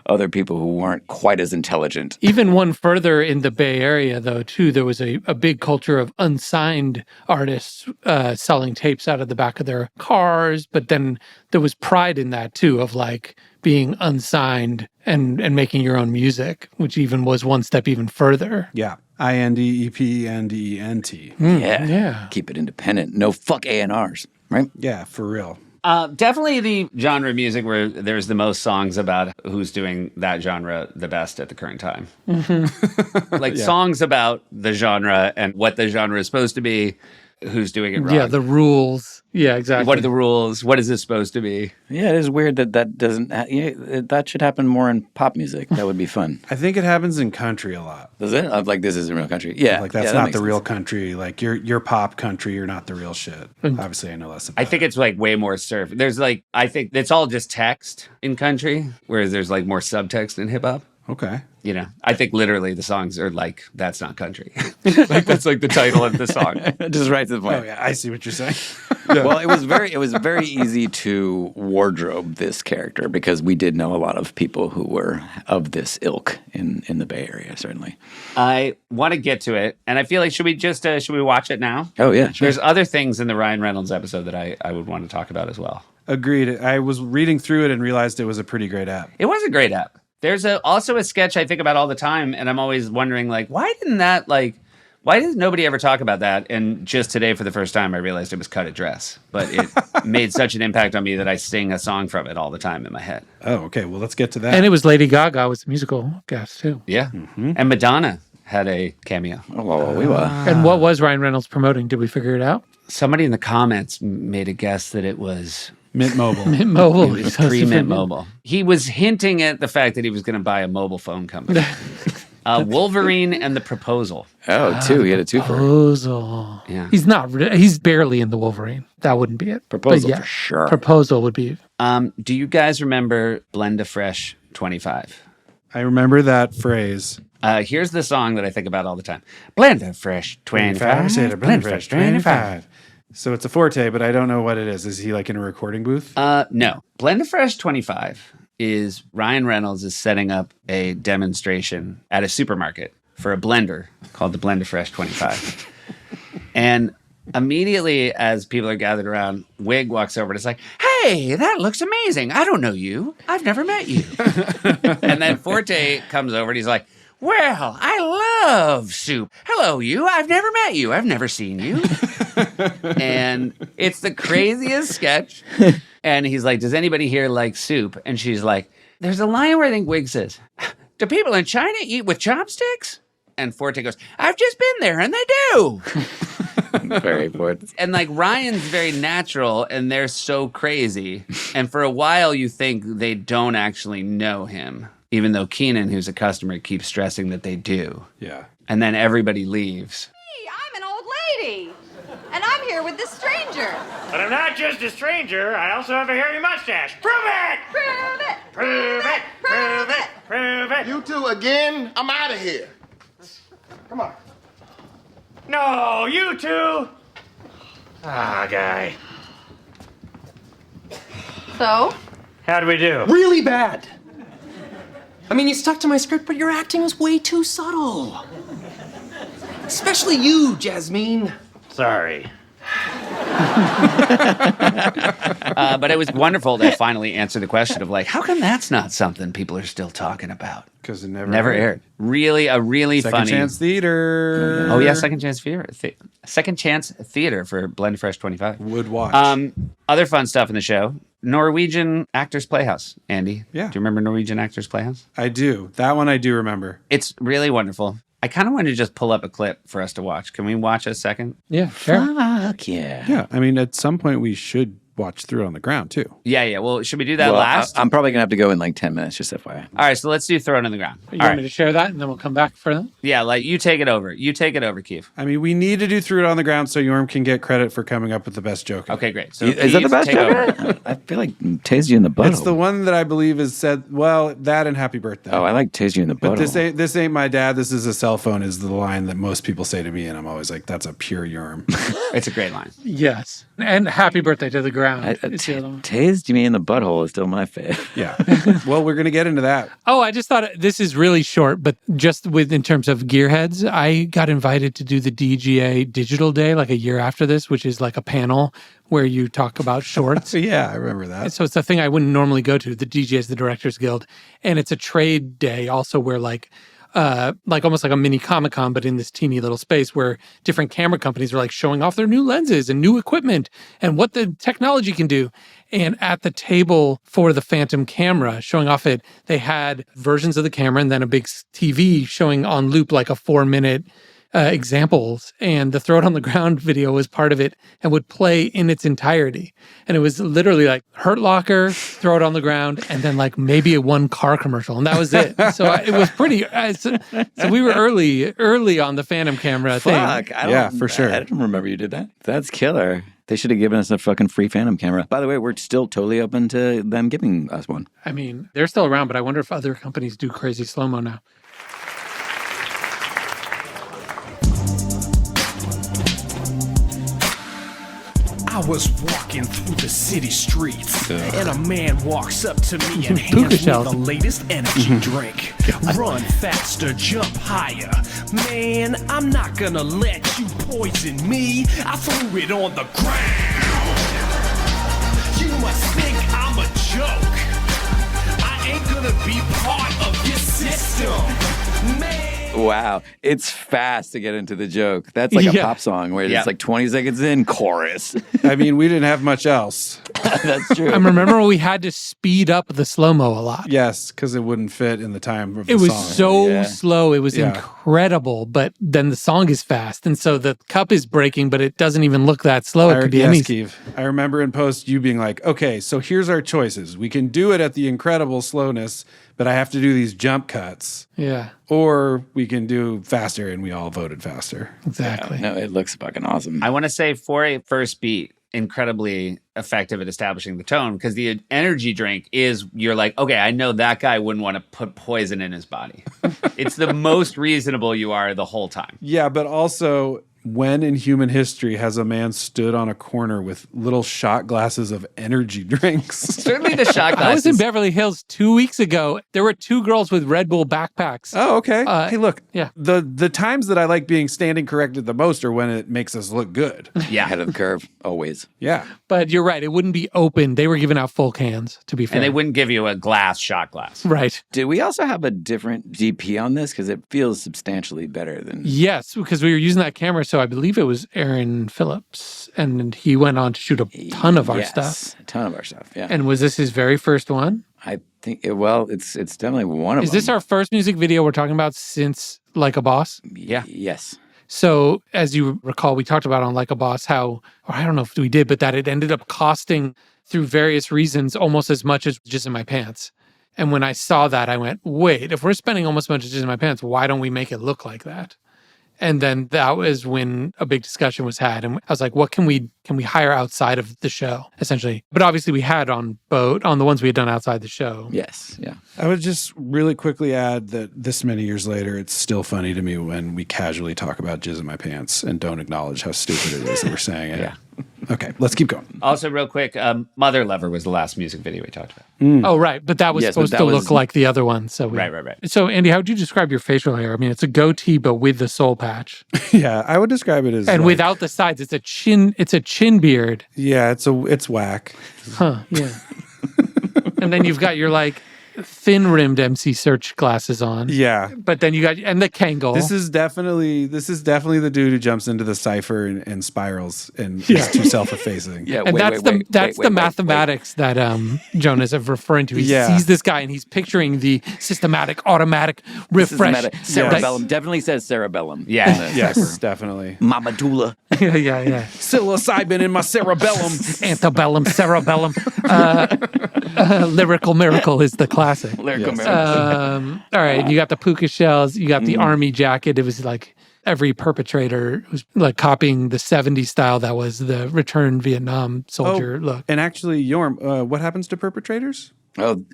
other people who weren't quite as intelligent. Even one further in the Bay Area, though, too, there was a big culture of unsigned artists selling tapes out of the back of their cars. But then there was pride in that, too, of like being unsigned and making your own music, which even was one step even further. Yeah. INDEPNDENT. Yeah. Keep it independent. No fuck A&Rs, right? Yeah, for real. Definitely the genre of music where there's the most songs about who's doing that genre the best at the current time. Mm-hmm. Like songs about the genre and what the genre is supposed to be. who's doing it wrong. Yeah, the rules. Yeah, exactly. What are the rules? What is this supposed to be? Yeah, it is weird that doesn't. That should happen more in pop music. That would be fun. I think it happens in country a lot. Does it? Like this isn't real country. Yeah, Like that's that not makes the real sense. country. Like you're pop country. You're not the real shit. Obviously, I know less about I think it's like way more surf. There's like, I think it's all just text in country, whereas there's like more subtext in hip hop. Okay. You know, I think literally the songs are like, that's not country. Like that's like the title of the song. Just right to the point. Oh yeah, I see what you're saying. Well, it was very easy to wardrobe this character because we did know a lot of people who were of this ilk in the Bay Area, certainly. I want to get to it, and I feel like should we watch it now? Oh yeah, sure. There's other things in the Ryan Reynolds episode that I would want to talk about as well. Agreed. I was reading through it and realized it was a pretty great app. It was a great app. There's also a sketch I think about all the time, and I'm always wondering, like, why did nobody ever talk about that? And just today, for the first time, I realized it was Cut a Dress. But it made such an impact on me that I sing a song from it all the time in my head. Oh, okay. Well, let's get to that. And it was Lady Gaga was the musical guest, too. Yeah. Mm-hmm. And Madonna had a cameo. Oh, we were. And what was Ryan Reynolds promoting? Did we figure it out? Somebody in the comments made a guess that it was Mint Mobile. Mint Mobile. It was pre-Mint Mobile. He was hinting at the fact that he was going to buy a mobile phone company. Wolverine and the Proposal. Oh, two. He had a two for Proposal. Yeah. He's barely in the Wolverine. That wouldn't be it. Proposal But yeah, for sure. Proposal would be. Do you guys remember Blenda Fresh 25? I remember that phrase. Here's the song that I think about all the time. Blenda Fresh 25. Blend Fresh 25. So it's a forte, but I don't know what it is. Is he like in a recording booth? No. Blenda Fresh 25 is Ryan Reynolds is setting up a demonstration at a supermarket for a blender called the Blenda Fresh 25. And immediately as people are gathered around, Wig walks over and is like, hey, that looks amazing. I don't know you. I've never met you. And then Forte comes over and he's like, well, I love soup. Hello, you. I've never met you. I've never seen you. And it's the craziest sketch. And he's like, does anybody here like soup? And she's like, there's a line where I think Wig says, do people in China eat with chopsticks? And Forte goes, I've just been there and they do. Very important. And like Ryan's very natural and they're so crazy. And for a while you think they don't actually know him, even though Keenan, who's a customer, keeps stressing that they do. Yeah. And then everybody leaves. Hey, I'm an old lady, and I'm here with this stranger. But I'm not just a stranger. I also have a hairy mustache. Prove it! Prove it! Prove it! Prove it! Prove it! You two again? I'm out of here. Come on. No, you two! Ah, guy. So? How'd we do? Really bad. I mean, you stuck to my script, but your acting was way too subtle. Especially you, Jasmine. Sorry. But it was wonderful to finally answer the question of like, how come that's not something people are still talking about? Because it Never aired. Really, a really Second funny. Chance Theater. Oh yeah, Second Chance Theater. Second Chance Theater for Blend Fresh 25. Would watch. Other fun stuff in the show. Norwegian Actors Playhouse. Andy. Yeah. Do you remember Norwegian Actors Playhouse? I do. That one I do remember. It's really wonderful. I kind of wanted to just pull up a clip for us to watch. Can we watch a second? Yeah, sure. Fuck yeah. Yeah. I mean, at some point we should watch Through It on the Ground too. Yeah. Well, should we do that Well, last? I'm probably gonna have to go in like 10 minutes, just FYI. All right, so let's do Throw It on the Ground. You All want me to share that, and then we'll come back for that? Yeah, like you take it over. You take it over, Keith. I mean, we need to do Through It on the Ground so Yorm can get credit for coming up with the best joke. Okay, great. So Is that the Keith, best take joke? over. I feel like Tased you in the butthole. It's the one that I believe is said, well, that and Happy Birthday. Oh, I like Tased you in the But butthole. this ain't my dad. This is a cell phone is the line that most people say to me. And I'm always like, that's a pure Yorm. It's a great line. Yes. And happy birthday to the ground. It's the Tased other one. you me in the butthole is still my fave. Yeah. Well, we're going to get into that. Oh, I just thought this is really short, but just in terms of gearheads, I got invited to do the DGA Digital Day like a year after this, which is like a panel where you talk about shorts. So yeah, I remember that. So it's a thing I wouldn't normally go to. The DGA is the Directors Guild, and it's a trade day also where like almost like a mini Comic-Con, but in this teeny little space where different camera companies are like showing off their new lenses and new equipment and what the technology can do. And at the table for the Phantom camera showing off it, they had versions of the camera and then a big TV showing on loop like a 4-minute examples, and the Throw It on the Ground video was part of it and would play in its entirety. And it was literally like Hurt Locker, Throw It on the Ground, and then like maybe a one car commercial, and that was it. So it was pretty. So we were early on the Phantom camera thing. Fuck, for sure. I don't remember you did that. That's killer. They should have given us a fucking free Phantom camera. By the way, we're still totally open to them giving us one. I mean, they're still around, but I wonder if other companies do crazy slow-mo now. I was walking through the city streets, and a man walks up to me and hands me the latest energy drink. Run faster, jump higher. Man, I'm not gonna let you poison me. I threw it on the ground. You must think I'm a joke. I ain't gonna be part of your system, man. Wow. It's fast to get into the joke. That's like a pop song where it's like 20 seconds in, chorus. I mean, we didn't have much else. That's true. I remember we had to speed up the slow-mo a lot. Yes, because it wouldn't fit in the time of the It was song. so slow. It was incredible, but then the song is fast. And so the cup is breaking, but it doesn't even look that slow. It could be any... Keith. I remember in post you being like, okay, so here's our choices. We can do it at the incredible slowness, but I have to do these jump cuts. Yeah. Or we can do faster, and we all voted faster. Exactly. Yeah, no, it looks fucking awesome. I want to say for a first beat, incredibly effective at establishing the tone, because the energy drink is, you're like, okay, I know that guy wouldn't want to put poison in his body. It's the most reasonable you are the whole time. Yeah, but also, when in human history has a man stood on a corner with little shot glasses of energy drinks? Certainly the shot glasses. I was in Beverly Hills 2 weeks ago. There were two girls with Red Bull backpacks. Oh, okay. Hey, look. Yeah. The times that I like being standing corrected the most are when it makes us look good. Yeah. Ahead of the curve, always. Yeah. But you're right. It wouldn't be open. They were giving out full cans, to be fair. And they wouldn't give you a shot glass. Right. Did we also have a different DP on this? Because it feels substantially better than... Yes, because we were using that camera, so I believe it was Aaron Phillips, and he went on to shoot a ton of our stuff. A ton of our stuff, yeah. And was this his very first one? I think, it's definitely one of them. Is this our first music video we're talking about since Like a Boss? Yeah. Yes. So, as you recall, we talked about on Like a Boss how, or I don't know if we did, but that it ended up costing, through various reasons, almost as much as Jizz in My Pants. And when I saw that, I went, wait, if we're spending almost as much as Jizz in My Pants, why don't we make it look like that? And then that was when a big discussion was had. And I was like, what can we hire outside of the show, essentially? But obviously we had on the ones we had done outside the show. Yes, yeah. I would just really quickly add that this many years later, it's still funny to me when we casually talk about Jizz in My Pants and don't acknowledge how stupid it is that we're saying it. Yeah. Okay, let's keep going. Also, real quick, Mother Lover was the last music video we talked about. Oh, right. But that was supposed to look like the other one. So Right. So, Andy, how would you describe your facial hair? I mean, it's a goatee, but with the soul patch. Yeah, I would describe it as... And without the sides, it's a chin beard. Yeah, it's whack. Huh, yeah. And then you've got your, like, thin-rimmed MC Search glasses on. Yeah. But then you got... And the Kangol. This is definitely the dude who jumps into the cipher and spirals and is too self-effacing. Yeah, and that's the mathematics that Jonah's referring to. He sees this guy and he's picturing the systematic, automatic refresh. Cerebellum. Definitely says cerebellum. Yeah. Yes, definitely. My medulla. Yeah. Psilocybin in my cerebellum. Antebellum, cerebellum. Lyrical Miracle is the classic. Lyrical Miracle. All right, you got the puka shells. You got the army jacket. It was like every perpetrator was like copying the 70s style that was the return Vietnam soldier look. And actually, Yorm, what happens to perpetrators? Oh,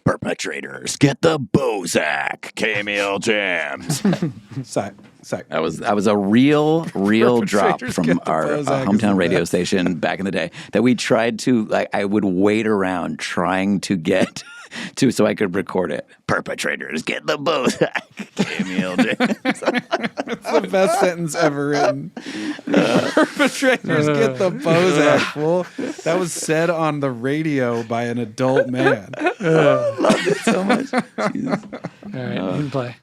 perpetrators, get the Bozak Camille Jams. Psych. That was a real drop from our hometown radio station back in the day that we tried to, like, I would wait around trying to get to so I could record it. Perpetrators, get the Bozak Camille Jams. It's the best sentence ever written. Perpetrators, get the Bozak, fool. That was said on the radio by an adult man. Loved it so much. Jesus. All right, you can play.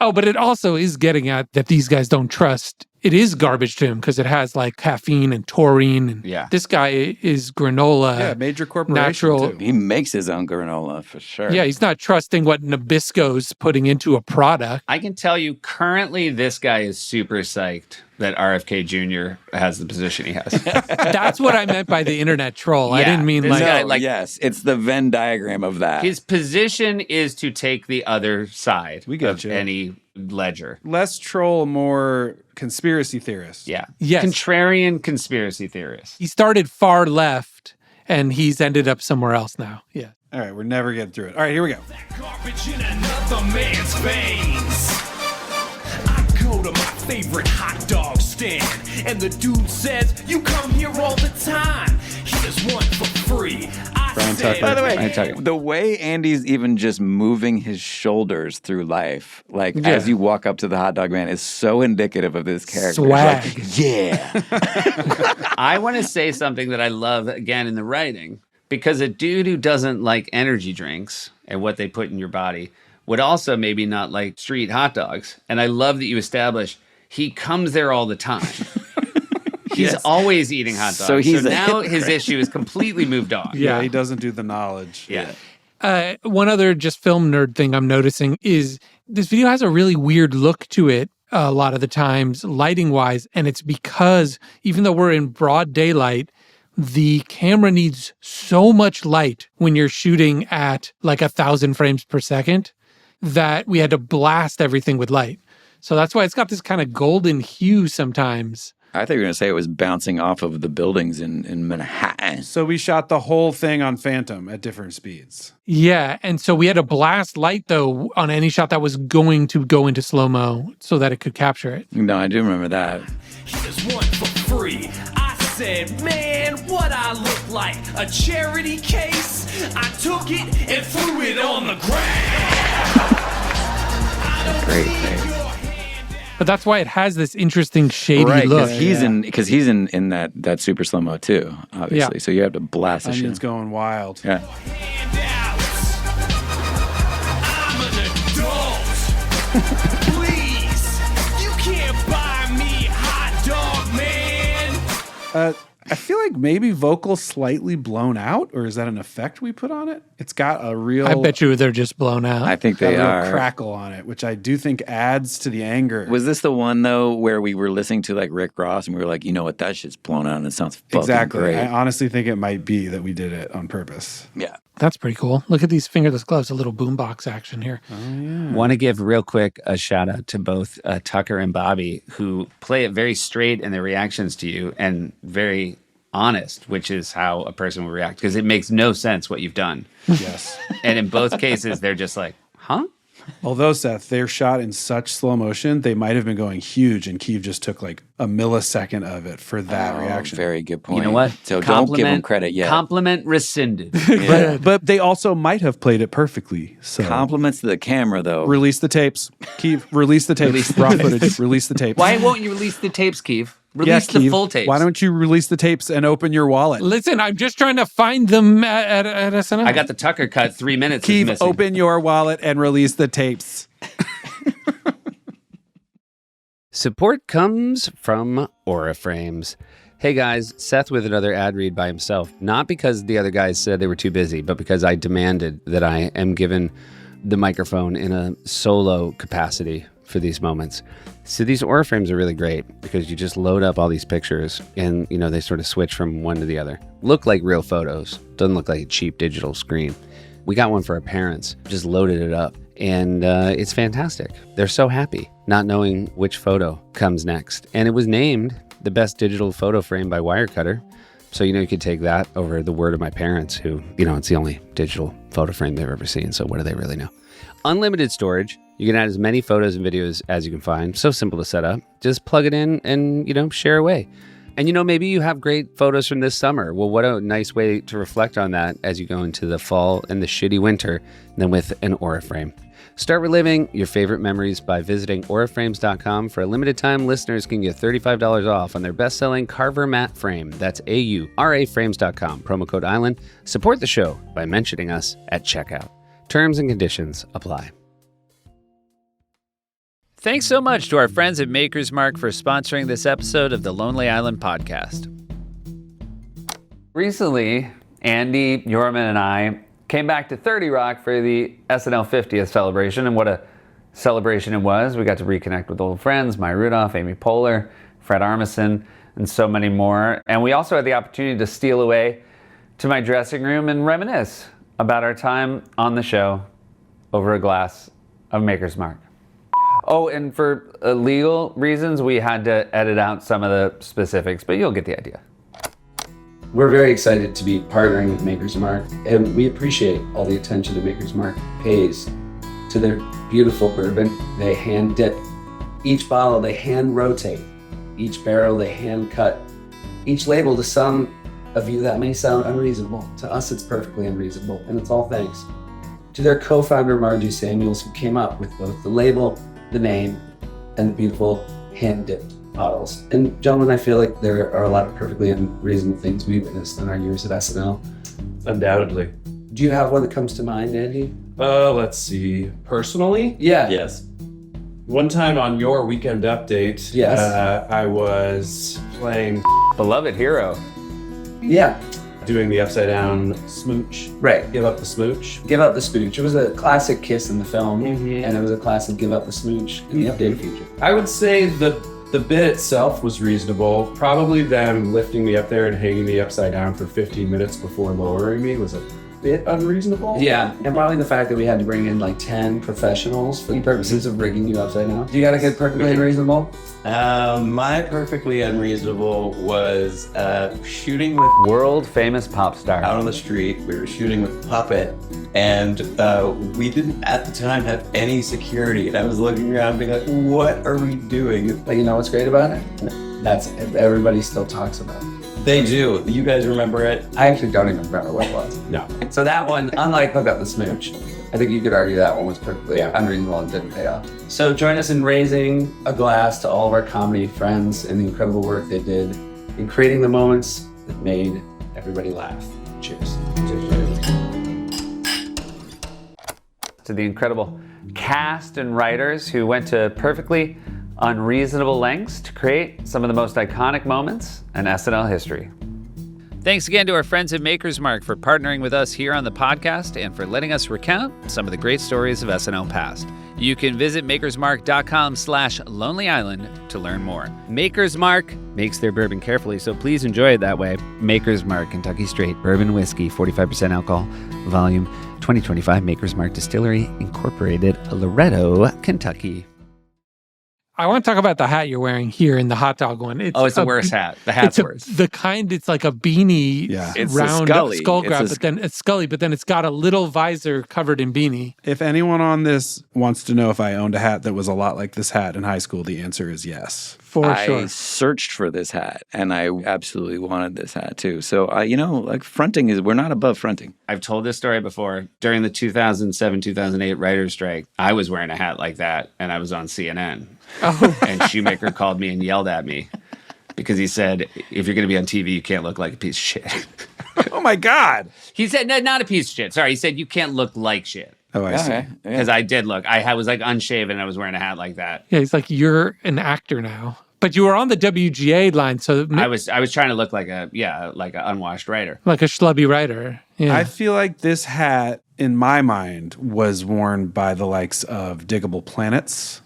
Oh, but it also is getting at that these guys don't trust it is garbage to him because it has like caffeine and taurine. And Yeah. this guy is granola. Yeah, major corporation natural. too. He makes his own granola for sure. Yeah, he's not trusting what Nabisco's putting into a product. I can tell you currently this guy is super psyched that RFK Jr. has the position he has. That's what I meant by the internet troll. I Yeah, didn't mean this like, guy, No, yes, it's the Venn diagram of that. His position is to take the other side We got of you. any ledger. Less troll, more conspiracy theorist. Yeah. Yes. Contrarian conspiracy theorist. he started far left and he's ended up somewhere else now. Yeah. All right, we're never getting through it. All right, here we go. Garbage in another man's veins. I go to my favorite hot dog stand, and the dude says, "You come here all the time. Here's one for free." Brian Tucker. By the way, the way Andy's even just moving his shoulders through life, like as you walk up to the hot dog man, is so indicative of this character. Swag. Like, yeah. I want to say something that I love again in the writing, because a dude who doesn't like energy drinks and what they put in your body would also maybe not like street hot dogs. And I love that you establish he comes there all the time. He's always eating hot dogs. So he's a now hypocrite. his issue is completely moved on. Yeah, he doesn't do the knowledge. Yeah. One other just film nerd thing I'm noticing is this video has a really weird look to it a lot of the times, lighting wise. And it's because even though we're in broad daylight, the camera needs so much light when you're shooting at like 1,000 frames per second that we had to blast everything with light. So that's why it's got this kind of golden hue sometimes. I thought you were going to say it was bouncing off of the buildings in Manhattan. So we shot the whole thing on Phantom at different speeds. Yeah, and so we had to blast light, though, on any shot that was going to go into slow-mo so that it could capture it. No, I do remember that. Here's one for free. I said, man, what I look like? A charity case? I took it and threw it on the ground. Great. But that's why it has this interesting shady Right, look. because he's in that super slow mo too, obviously. Yeah. So you have to blast the shit. Onion's going wild. Yeah. I'm an adult. Please, you can't buy me hot dog, man. I feel like maybe vocals slightly blown out, or is that an effect we put on it? It's got a real... I bet you they're just blown out. I think got they a real are. crackle on it, which I do think adds to the anger. Was this the one though where we were listening to like Rick Ross and we were like, you know what, that shit's blown out and it sounds fucking Exactly. great. I honestly think it might be that we did it on purpose. Yeah. That's pretty cool. Look at these fingerless gloves, a little boombox action here. Want to give real quick a shout out to both Tucker and Bobby, who play it very straight in their reactions to you and very honest, which is how a person would react, because it makes no sense what you've done. Yes. And in both cases, they're just like, huh? Although, Seth, they're shot in such slow motion, they might have been going huge, and Keeve just took like a millisecond of it for that reaction. Very good point. You know what? So don't give them credit yet. Compliment rescinded. But they also might have played it perfectly. So Compliments to the camera, though. release the tapes. Keeve, release the tapes. Raw footage. Release the tapes. Why won't you release the tapes, Keeve? Release the Keeve, full tapes. Why don't you release the tapes and open your wallet? Listen, I'm just trying to find them at SNL. I got the Tucker cut. 3 minutes is Keeve, missing. open your wallet and release the tapes. Support comes from Aura Frames. Hey guys, Seth with another ad read by himself. Not because the other guys said they were too busy, but because I demanded that I am given the microphone in a solo capacity for these moments. So these Aura Frames are really great because you just load up all these pictures and, you know, they sort of switch from one to the other. Look like real photos. Doesn't look like a cheap digital screen. We got one for our parents, just loaded it up. And it's fantastic. They're so happy not knowing which photo comes next. And it was named the best digital photo frame by Wirecutter. So, you know, you could take that over the word of my parents who, you know, it's the only digital photo frame they've ever seen. So what do they really know? Unlimited storage. You can add as many photos and videos as you can find. So simple to set up. Just plug it in and, you know, share away. And, you know, maybe you have great photos from this summer. Well, what a nice way to reflect on that as you go into the fall and the shitty winter than with an Aura frame. Start reliving your favorite memories by visiting auraframes.com. For a limited time, listeners can get $35 off on their best-selling Carver Mat frame. That's AURAFrames.com. Promo code ISLAND. Support the show by mentioning us at checkout. Terms and conditions apply. Thanks so much to our friends at Maker's Mark for sponsoring this episode of the Lonely Island podcast. Recently, Andy, Yorman, and I came back to 30 Rock for the SNL 50th celebration, and what a celebration it was. We got to reconnect with old friends, Maya Rudolph, Amy Poehler, Fred Armisen, and so many more. And we also had the opportunity to steal away to my dressing room and reminisce about our time on the show over a glass of Maker's Mark. Oh, and for legal reasons, we had to edit out some of the specifics, but you'll get the idea. We're very excited to be partnering with Maker's Mark, and we appreciate all the attention that Maker's Mark pays to their beautiful bourbon. They hand dip each bottle, they hand rotate each barrel, they hand cut each label. To some of you, that may sound unreasonable. To us, it's perfectly unreasonable, and it's all thanks to their co-founder, Margie Samuels, who came up with both the label, the name, and the beautiful hand-dipped bottles. And gentlemen, I feel like there are a lot of perfectly unreasonable things we witnessed in our years at SNL. Undoubtedly. Do you have one that comes to mind, Andy? Let's see. Personally? Yeah. Yes. One time on your Weekend Update, yes, I was playing Beloved Hero. Yeah. Doing the upside down smooch. Right. Give up the smooch. Give up the smooch. It was a classic kiss in the film, and it was a classic give up the smooch in the updated feature. I would say the bit itself was reasonable. Probably them lifting me up there and hanging me upside down for 15 minutes before lowering me was a bit unreasonable. Yeah, and probably the fact that we had to bring in like 10 professionals for the purposes of rigging you upside down. You got a good perfectly unreasonable? My perfectly unreasonable was shooting with world famous pop star out on the street. We were shooting with Puppet, and we didn't at the time have any security. And I was looking around, being like, "What are we doing?" But you know what's great about it? That's everybody still talks about it. They do. You guys remember it? I actually don't even remember what it was. No. So that one, unlike Hook Up the Smooch, I think you could argue that one was perfectly unreasonable and didn't pay off. So join us in raising a glass to all of our comedy friends and the incredible work they did in creating the moments that made everybody laugh. Cheers. To the incredible cast and writers who went to perfectly unreasonable lengths to create some of the most iconic moments in SNL history. Thanks again to our friends at Maker's Mark for partnering with us here on the podcast and for letting us recount some of the great stories of SNL past. You can visit makersmark.com/Lonely Island to learn more. Maker's Mark makes their bourbon carefully, so please enjoy it that way. Maker's Mark, Kentucky Straight Bourbon Whiskey, 45% alcohol, volume 2025, Maker's Mark Distillery, Incorporated, Loretto, Kentucky. I want to talk about the hat you're wearing here in the hot dog one. It's the worst hat. The hat's worse. The kind, it's like a beanie, It's round skull grab, it's but then it's scully, but then it's got a little visor covered in beanie. If anyone on this wants to know if I owned a hat that was a lot like this hat in high school, the answer is yes. I searched for this hat, and I absolutely wanted this hat too. So, fronting we're not above fronting. I've told this story before. During the 2007-2008 writer's strike, I was wearing a hat like that, and I was on CNN. Oh. And Shoemaker called me and yelled at me because he said, if you're going to be on TV, you can't look like a piece of shit. Oh, my God. He said, no, not a piece of shit. Sorry, he said, you can't look like shit. Oh, I see. Because I did look. I was like unshaven, and I was wearing a hat like that. Yeah, he's like, you're an actor now. But you were on the WGA line, so I was trying to look like an unwashed writer. Like a schlubby writer. Yeah. I feel like this hat, in my mind, was worn by the likes of Diggable Planets.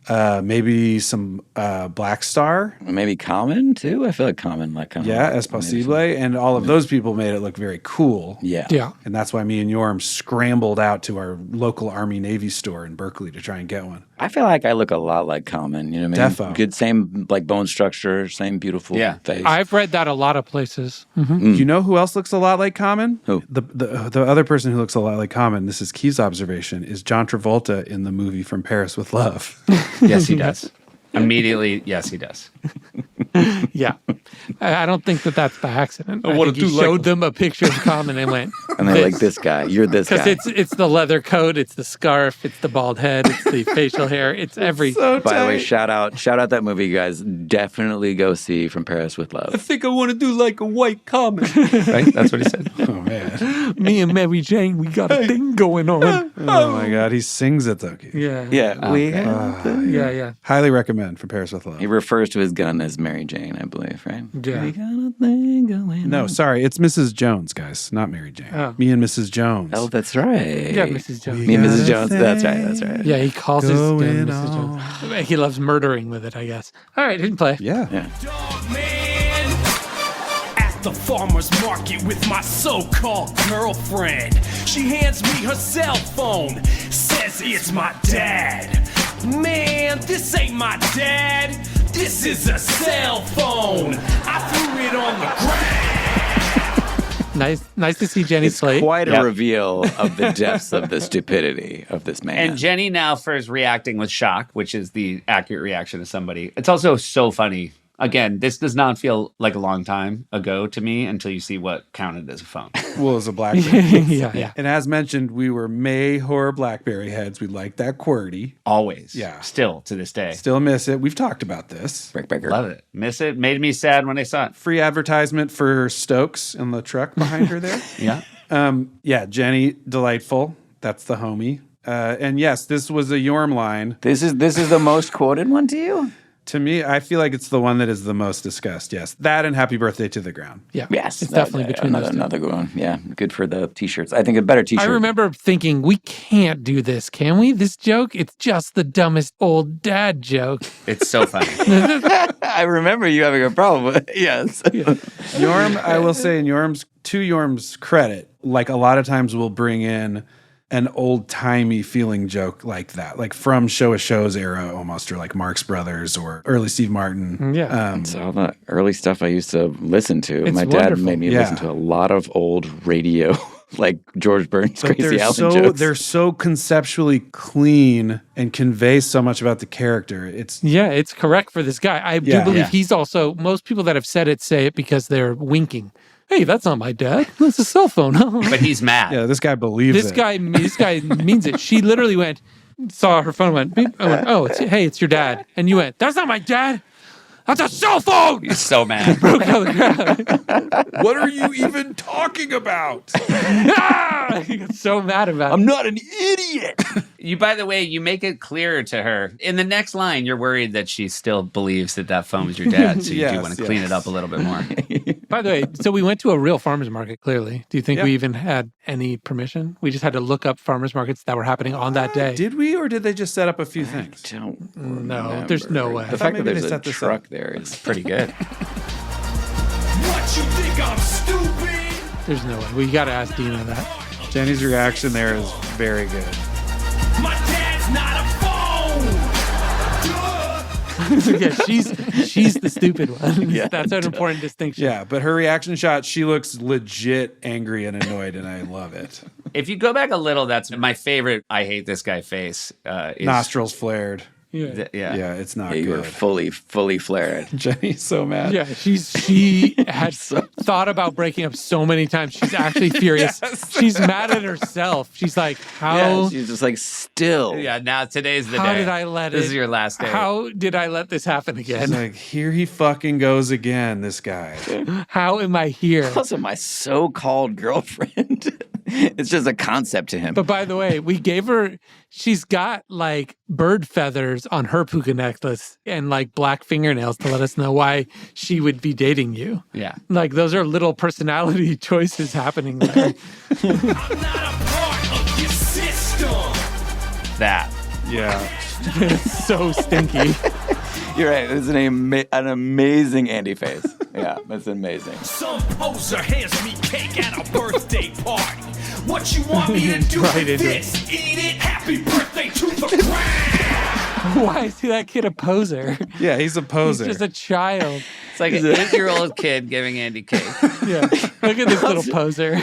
Maybe some Black Star. Maybe Common, too. I feel like Common. Yeah, Es Posible. And all of those people made it look very cool. Yeah. And that's why me and Yorm scrambled out to our local Army-Navy store in Berkeley to try and get one. I feel like I look a lot like Common. You know what I mean? Defo. Good, same like bone structure, same beautiful face. I've read that a lot of places. You know who else looks a lot like Common? Who? The other person who looks a lot like Common, this is Key's observation, is John Travolta in the movie From Paris with Love. Yes, he does. Immediately, yes, he does. Yeah. I don't think that that's by accident. I wanna think he do like- showed them a picture of Common and went, And they're like, this guy, you're this guy. because it's the leather coat, it's the scarf, it's the bald head, it's the facial hair, it's every. By the way, shout out that movie, you guys. Definitely go see From Paris with Love. think I want to do like a white Common. Right? That's what he said. Oh man. Me and Mary Jane, we got a thing going on. Oh my God. He sings it though. Yeah. Yeah, Yeah. Highly recommend From Paris with Love. He refers to his gun as Mary Jane, I believe, right? Yeah. We got a thing going No, on. sorry. It's Mrs. Jones, guys, not Mary Jane. Oh. Me and Mrs. Jones. Oh, that's right. Yeah, Mrs. Jones. Me and Mrs. got a Jones. That's right. Yeah, he calls his gun Going Mrs. Jones. He loves murdering with it, I guess. All right, didn't play. Yeah. Man, at the farmer's market with my so-called girlfriend. She hands me her cell phone, says it's my dad. Man, this ain't my dad. This is a cell phone. I threw it on the ground. Nice to see Jenny It's Slate. quite a reveal of the depths of the stupidity of this man. And Jenny now first reacting with shock, which is the accurate reaction to somebody. It's also so funny. Again, this does not feel like a long time ago to me until you see what counted as a phone. Well, it was a BlackBerry. Yeah. And as mentioned, we were Mayhor BlackBerry heads. We liked that QWERTY. Always. Yeah. Still to this day. Still miss it. We've talked about this. Love it. Miss it. Made me sad when I saw it. Free advertisement for Stokes in the truck behind her there. Yeah. Yeah, Jenny, delightful. That's the homie. And yes, this was a Yorm line. This is the most quoted one to you? To me, I feel like it's the one that is the most discussed. Yes, that and Happy Birthday to the Ground. Yeah. Yes. It's definitely between those two. Another good one. Yeah, good for the T-shirts. I think a better T-shirt. I remember thinking, we can't do this, can we? This joke? It's just the dumbest old dad joke. It's so funny. I remember you having a problem with it. Yes. Yorm, I will say, to Yorm's credit, like a lot of times we'll bring in an old-timey feeling joke like that, like from Show a Show's era almost, or like Marx Brothers or early Steve Martin. Yeah. It's all the early stuff I used to listen to. It's My dad wonderful. made me Yeah. listen to a lot of old radio, like George Burns' But Crazy Allen jokes. they're so conceptually clean and convey so much about the character. It's Yeah, it's correct for this guy. I do Yeah. believe Yeah. he's also, most people that have said it say it because they're winking. Hey, that's not my dad. That's a cell phone. But he's mad. yeah, this guy believes This it. guy means it. She literally saw her phone, went, beep. I went, oh, it's your dad. And you went, that's not my dad. That's a cell phone. He's so mad. Broke out of the crowd. What are you even talking about? Ah! He got so mad about it. I'm not an idiot. You, by the way, you make it clearer to her. In the next line, you're worried that she still believes that phone was your dad. So you do Yes, want to clean it up a little bit more. By the way, so we went to a real farmer's market, clearly. Do you think Yeah. we even had any permission? We just had to look up farmer's markets that were happening on that day. Did we, or did they just set up a few things? No, there's no way. The thought fact that maybe there's they a set this truck up. there is Pretty good. What, you think I'm stupid? There's no way. We got to ask Dina that. Jenny's reaction there is very good. My dad's not a phone. Duh. Yeah, she's the stupid one. Yeah. That's an important distinction. Yeah, but her reaction shot, she looks legit angry and annoyed, and I love it. If you go back a little, that's my favorite. I hate this guy face. Is, Nostrils flared. Yeah. Yeah. It's not you were good. fully flared. Jenny's so mad. Yeah, she had thought about breaking up so many times. She's actually furious. Yes. She's mad at herself. She's like, how? Yeah, she's just like still. Yeah, now today's the How day. did I let This it? is your last day. How did I let this happen She's again? like, here he fucking goes again, this guy. How am I here? Also, my so-called girlfriend. It's just a concept to him. But by the way, we gave her, she's got like bird feathers on her puka necklace and like black fingernails to let us know why she would be dating you. Yeah. Like those are little personality choices happening there. I'm not a part of your system. That. Yeah. It's so stinky. You're right. It's an amazing Andy face. Yeah, that's amazing. Some poser hands me cake at a birthday party. What you want me to do Right with into this? Eat it. Happy birthday to the ground. Why is that kid a poser? Yeah, he's a poser. He's just a child. It's like an 8-year-old kid giving Andy cake. Yeah. Look at this little poser.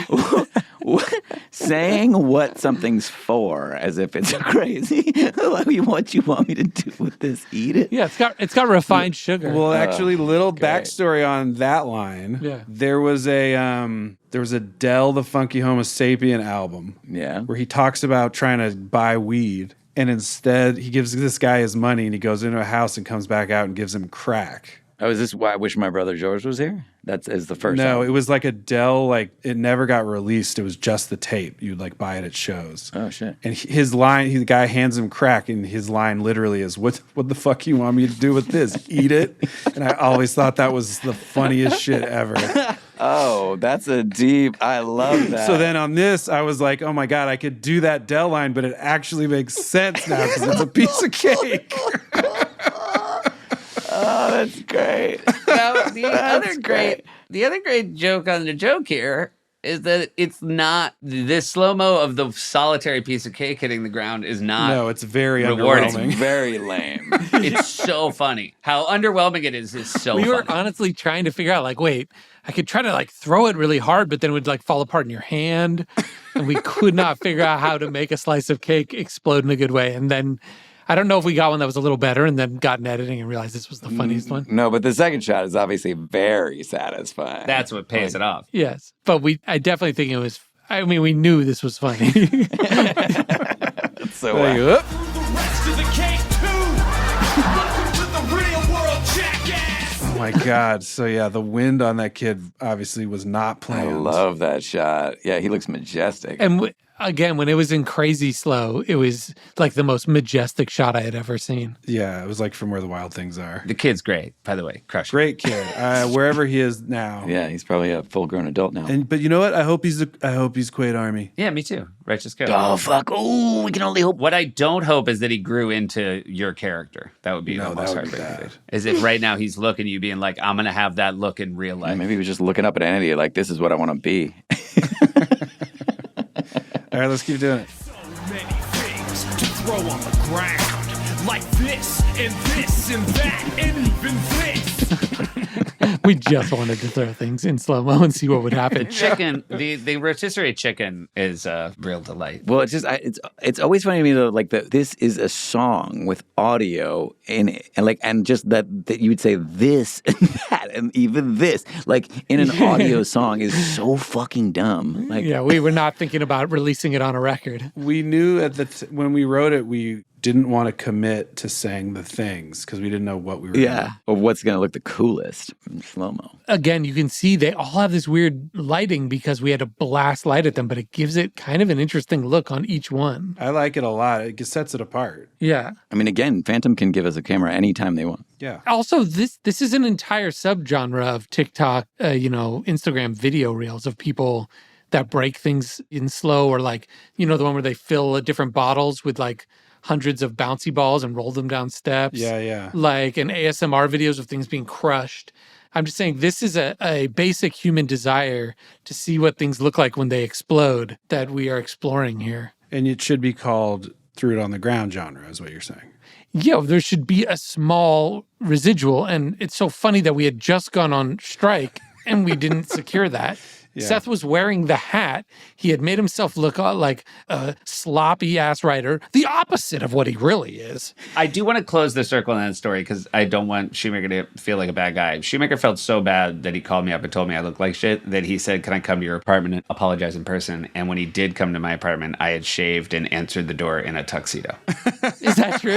saying what something's for as if it's crazy. Like, what you want me to do with this? Eat it? Yeah, it's got refined sugar. Well, actually, little great. backstory on that line. Yeah. There was a Del the Funky Homo Sapien album. Yeah. Where he talks about trying to buy weed, and instead he gives this guy his money, and he goes into a house and comes back out and gives him crack. Oh, is this why I Wish My Brother George was here? That's the first. No, album. it was like a Del, like it never got released. It was just the tape. You'd like buy it at shows. Oh shit! And his line, the guy hands him crack, and his line literally is, "What the fuck you want me to do with this? Eat it?" And I always thought that was the funniest shit ever. Oh, that's a deep. I love that. So then on this, I was like, "Oh my god, I could do that Del line, but it actually makes sense now because it's a piece of cake." Oh, that's great. Now, the other great joke on the joke here is that it's not this slow-mo of the solitary piece of cake hitting the ground is not. No, it's very rewarding. underwhelming. It's very lame. It's so funny. How underwhelming it is so we funny. were honestly trying to figure out, like, wait, I could try to like throw it really hard, but then it would like fall apart in your hand. And we could not figure out how to make a slice of cake explode in a good way. And then I don't know if we got one that was a little better and then got in editing and realized this was the funniest one. No, but the second shot is obviously very satisfying. That's what pays it off. Yes. But I definitely think it was, I mean, we knew this was funny. So Whack. The rest of the cake too. Welcome to the real world, jackass. Oh my god! So yeah, the wind on that kid obviously was not I planned. love that shot. Yeah, he looks majestic. And again, when it was in crazy slow, it was like the most majestic shot I had ever seen. Yeah, it was like From Where the Wild Things Are. The kid's great, by the way. Crush. Great kid. Wherever he is now. Yeah, he's probably a full-grown adult now. But you know what? I hope he's Quaid Army. Yeah, me too. Righteous Go. Oh fuck! Oh, we can only hope. What I don't hope is that he grew into your character. That would be No, almost that would be heartbreaking. bad. As if right now he's looking at you being like, I'm going to have that look in real life. Maybe he was just looking up at Andy like, this is what I want to be. All right, let's keep doing it. So many things to throw on the ground, like this and this and that and even this. We just wanted to throw things in slow-mo and see what would happen. Chicken, the rotisserie chicken is a real delight. Well, it's just it's always funny to me though, like this is a song with audio in it, and just that you would say this and that and even this, like in an audio song, is so fucking dumb. Like, Yeah, we were not thinking about releasing it on a record. We knew when we wrote it, we didn't want to commit to saying the things because we didn't know what we were. yeah, or what's gonna look the coolest in slow mo. Again, you can see they all have this weird lighting because we had to blast light at them, but it gives it kind of an interesting look on each one. I like it a lot. It sets it apart. Yeah. I mean, again, Phantom can give us a camera anytime they want. Yeah. Also, this is an entire subgenre of TikTok, Instagram video reels of people that break things in slow, or like, the one where they fill different bottles with like hundreds of bouncy balls and roll them down steps. Yeah. Like an ASMR videos of things being crushed. I'm just saying this is a basic human desire to see what things look like when they explode that we are exploring here. And it should be called Threw It on the Ground genre, is what you're saying. Yeah, there should be a small residual. And it's so funny that we had just gone on strike and we didn't secure that. Yeah. Seth was wearing the hat. He had made himself look like a sloppy ass writer, the opposite of what he really is. I do want to close the circle on that story because I don't want Shoemaker to feel like a bad guy. Shoemaker felt so bad that he called me up and told me I looked like shit that he said, can I come to your apartment and apologize in person? And when he did come to my apartment, I had shaved and answered the door in a tuxedo. Is that true?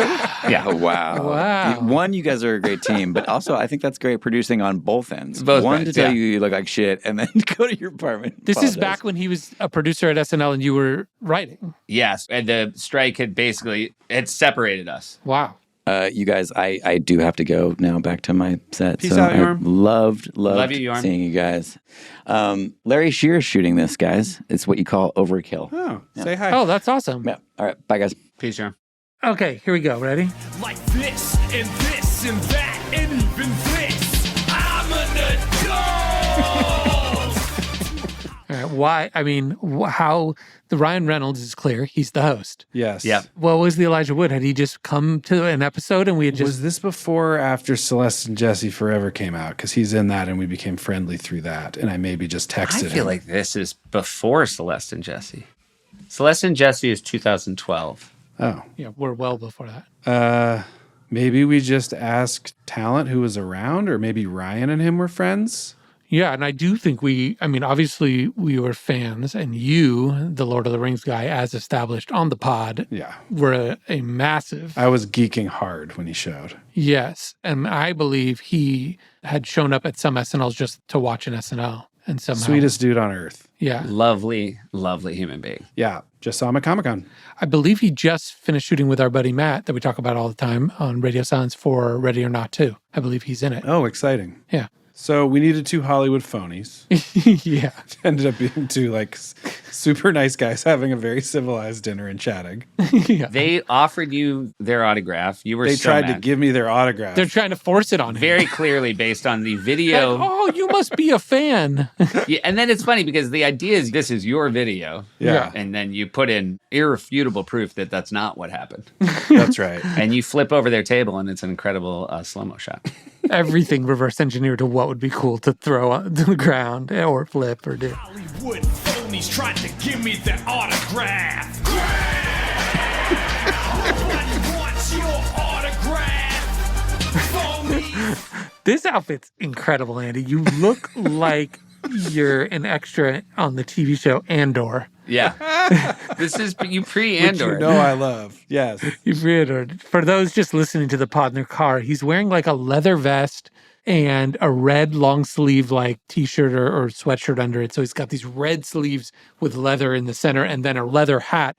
Yeah. Oh, wow. Wow. One, you guys are a great team, but also I think that's great producing on both ends. Both One, ends, to tell yeah. you look like shit, and then go to your apartment. This is apologize. back when he was a producer at SNL and you were writing. Yes. And the strike had separated us. Wow. You guys, I do have to go now back to my set. Peace out, I Yorm. loved Love you, Yorm. seeing you guys. Larry Shear's shooting this, guys. It's what you call overkill. Oh, Yeah. say hi. Oh, that's awesome. Yeah. All right. Bye, guys. Peace, John. Okay, here we go. Ready? Like this and this and that and even this. I'm an adult. All right, why? I mean, how the Ryan Reynolds is clear. He's the host. Yes. Yep. What was the Elijah Wood? Had he just come to an episode and we had just. Was this before or after Celeste and Jesse Forever came out? Because he's in that and we became friendly through that. And I maybe just texted him. I feel like this is before Celeste and Jesse. Celeste and Jesse is 2012. Oh. Yeah, we're well before that. Maybe we just asked talent who was around, or maybe Ryan and him were friends. Yeah, and I do think obviously we were fans, and you, the Lord of the Rings guy, as established on the pod, were a massive. I was geeking hard when he showed. Yes, and I believe he had shown up at some SNLs just to watch an SNL. And somehow, sweetest dude on earth. Yeah. Lovely, lovely human being. Yeah. Just saw him at Comic-Con. I believe he just finished shooting with our buddy Matt that we talk about all the time on Radio Silence for Ready or Not 2. I believe he's in it. Oh, exciting. Yeah. So we needed 2 Hollywood phonies. Yeah. Ended up being 2 like super nice guys having a very civilized dinner and chatting. Yeah. They offered you their autograph. You were They so tried mad. to give me their autograph. They're trying to force it on him. Very clearly based on the video. Oh, you must be a fan. Yeah, and then it's funny because the idea is this is your video. Yeah. And then you put in irrefutable proof that that's not what happened. That's right. And you flip over their table and it's an incredible slow-mo shot. Everything reverse engineered to what would be cool to throw on the ground or flip or do. Hollywood phonies tried to give me their autograph. What's your autograph? Phonies. This outfit's incredible, Andy. You look like you're an extra on the TV show Andor. Yeah. This is you pre-Andor. Which you know I love. Yes. You pre-Andor. For those just listening to the pod in their car, he's wearing like a leather vest and a red long sleeve like t-shirt or sweatshirt under it. So he's got these red sleeves with leather in the center and then a leather hat.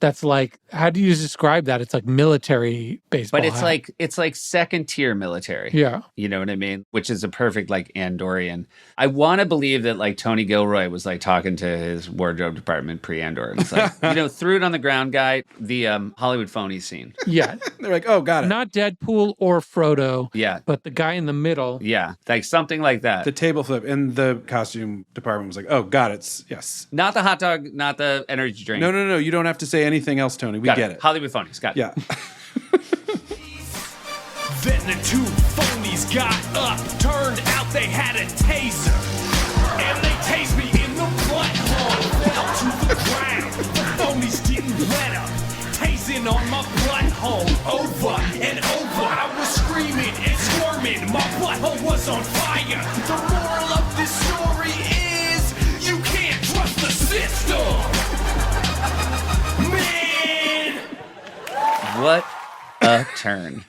That's like, how do you describe that? It's like military baseball But it's hat. like second tier military. Yeah. You know what I mean? Which is a perfect like Andorian. I want to believe that like Tony Gilroy was like talking to his wardrobe department pre-Andor. It's like, threw it on the ground guy, the Hollywood phony scene. Yeah. They're like, oh, got it. Not Deadpool or Frodo. Yeah. But the guy in the middle. Yeah. Like something like that. The table flip. And the costume department was like, oh, got it. Yes. Not the hot dog, not the energy drink. No. You don't have to say anything else, Tony. We get it. Hollywood phonies. Got it. Yeah. Then the 2 phonies got up. Turned out they had a taser. And they tased me in the butthole. Fell to the ground. The phonies didn't let up. Tasing on my butthole. Over and over. I was screaming and squirming. My butthole was on fire. The moral of this story is you can't trust the system. What a turn.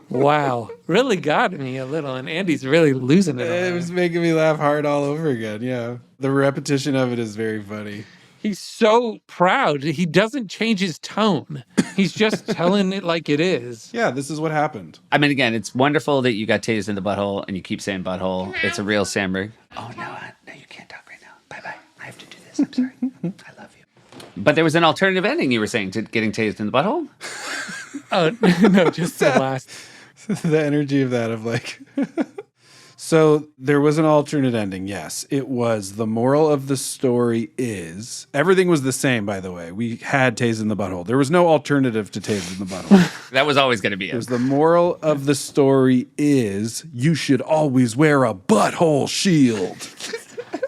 Wow. Really got me a little. And Andy's really losing it. It was making me laugh hard all over again. Yeah. The repetition of it is very funny. He's so proud. He doesn't change his tone. He's just telling it like it is. Yeah, this is what happened. I mean, again, it's wonderful that you got tased in the butthole and you keep saying butthole. It's a real Sandberg. Oh, no, you can't talk right now. Bye-bye. I have to do this. I'm sorry. I love you. But there was an alternative ending, you were saying, to getting tased in the butthole? Oh, no, just the last. The energy of that, of like... So there was an alternate ending, yes. It was the moral of the story is... Everything was the same, by the way. We had tased in the butthole. There was no alternative to tased in the butthole. That was always going to be it. It was the moral of the story is you should always wear a butthole shield.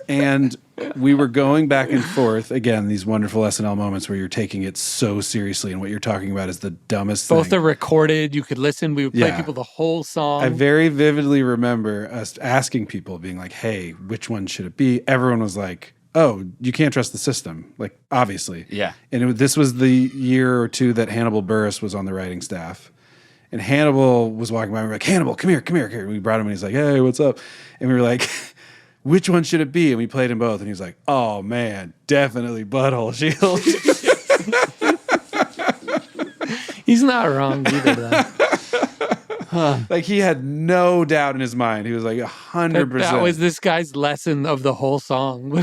And we were going back and forth. Again, these wonderful SNL moments where you're taking it so seriously and what you're talking about is the dumbest thing. Both are recorded. You could listen. We would play Yeah. people the whole song. I very vividly remember us asking people, being like, hey, which one should it be? Everyone was like, oh, you can't trust the system. Like, obviously. Yeah. And this was the year or two that Hannibal Buress was on the writing staff. And Hannibal was walking by and we were like, Hannibal, come here. And we brought him and he's like, hey, what's up? And we were like... Which one should it be? And we played them both. And he was like, oh, man, definitely butthole shield. He's not wrong either, though. Like, he had no doubt in his mind. He was like 100%. That was this guy's lesson of the whole song.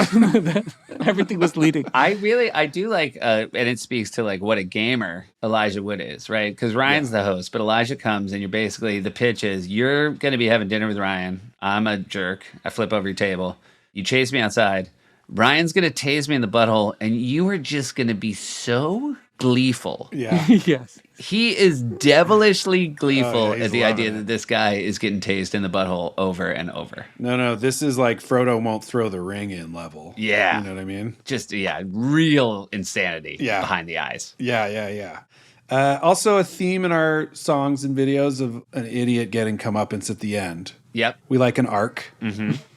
Everything was leading. I do like, and it speaks to like what a gamer Elijah Wood is, right? Because Ryan's the host, but Elijah comes and you're basically, the pitch is you're going to be having dinner with Ryan. I'm a jerk. I flip over your table. You chase me outside. Brian's going to tase me in the butthole, and you are just going to be so gleeful. Yeah. Yes. He is devilishly gleeful he's at the idea loving that this guy is getting tased in the butthole over and over. No, this is like Frodo won't throw the ring in level. Yeah. You know what I mean? Just, real insanity behind the eyes. Yeah. Also a theme in our songs and videos of an idiot getting comeuppance at the end. Yep. We like an arc,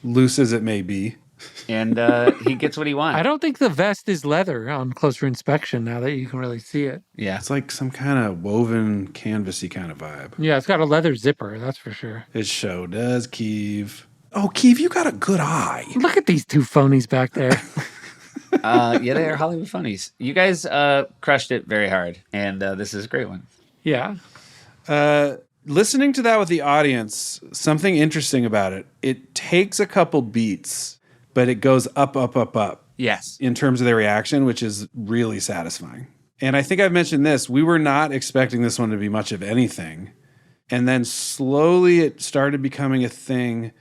loose as it may be. And he gets what he wants. I don't think the vest is leather on closer inspection now that you can really see it. Yeah. It's like some kind of woven, canvasy kind of vibe. Yeah, it's got a leather zipper, that's for sure. It show does, Keeve. Oh, Keeve, you got a good eye. Look at these two phonies back there. Yeah, they are Hollywood Phonies. You guys crushed it very hard, and this is a great one. Yeah. Listening to that with the audience, something interesting about it, it takes a couple beats, but it goes up. Yes. In terms of their reaction, which is really satisfying. And I think I've mentioned this. We were not expecting this one to be much of anything. And then slowly it started becoming a thing,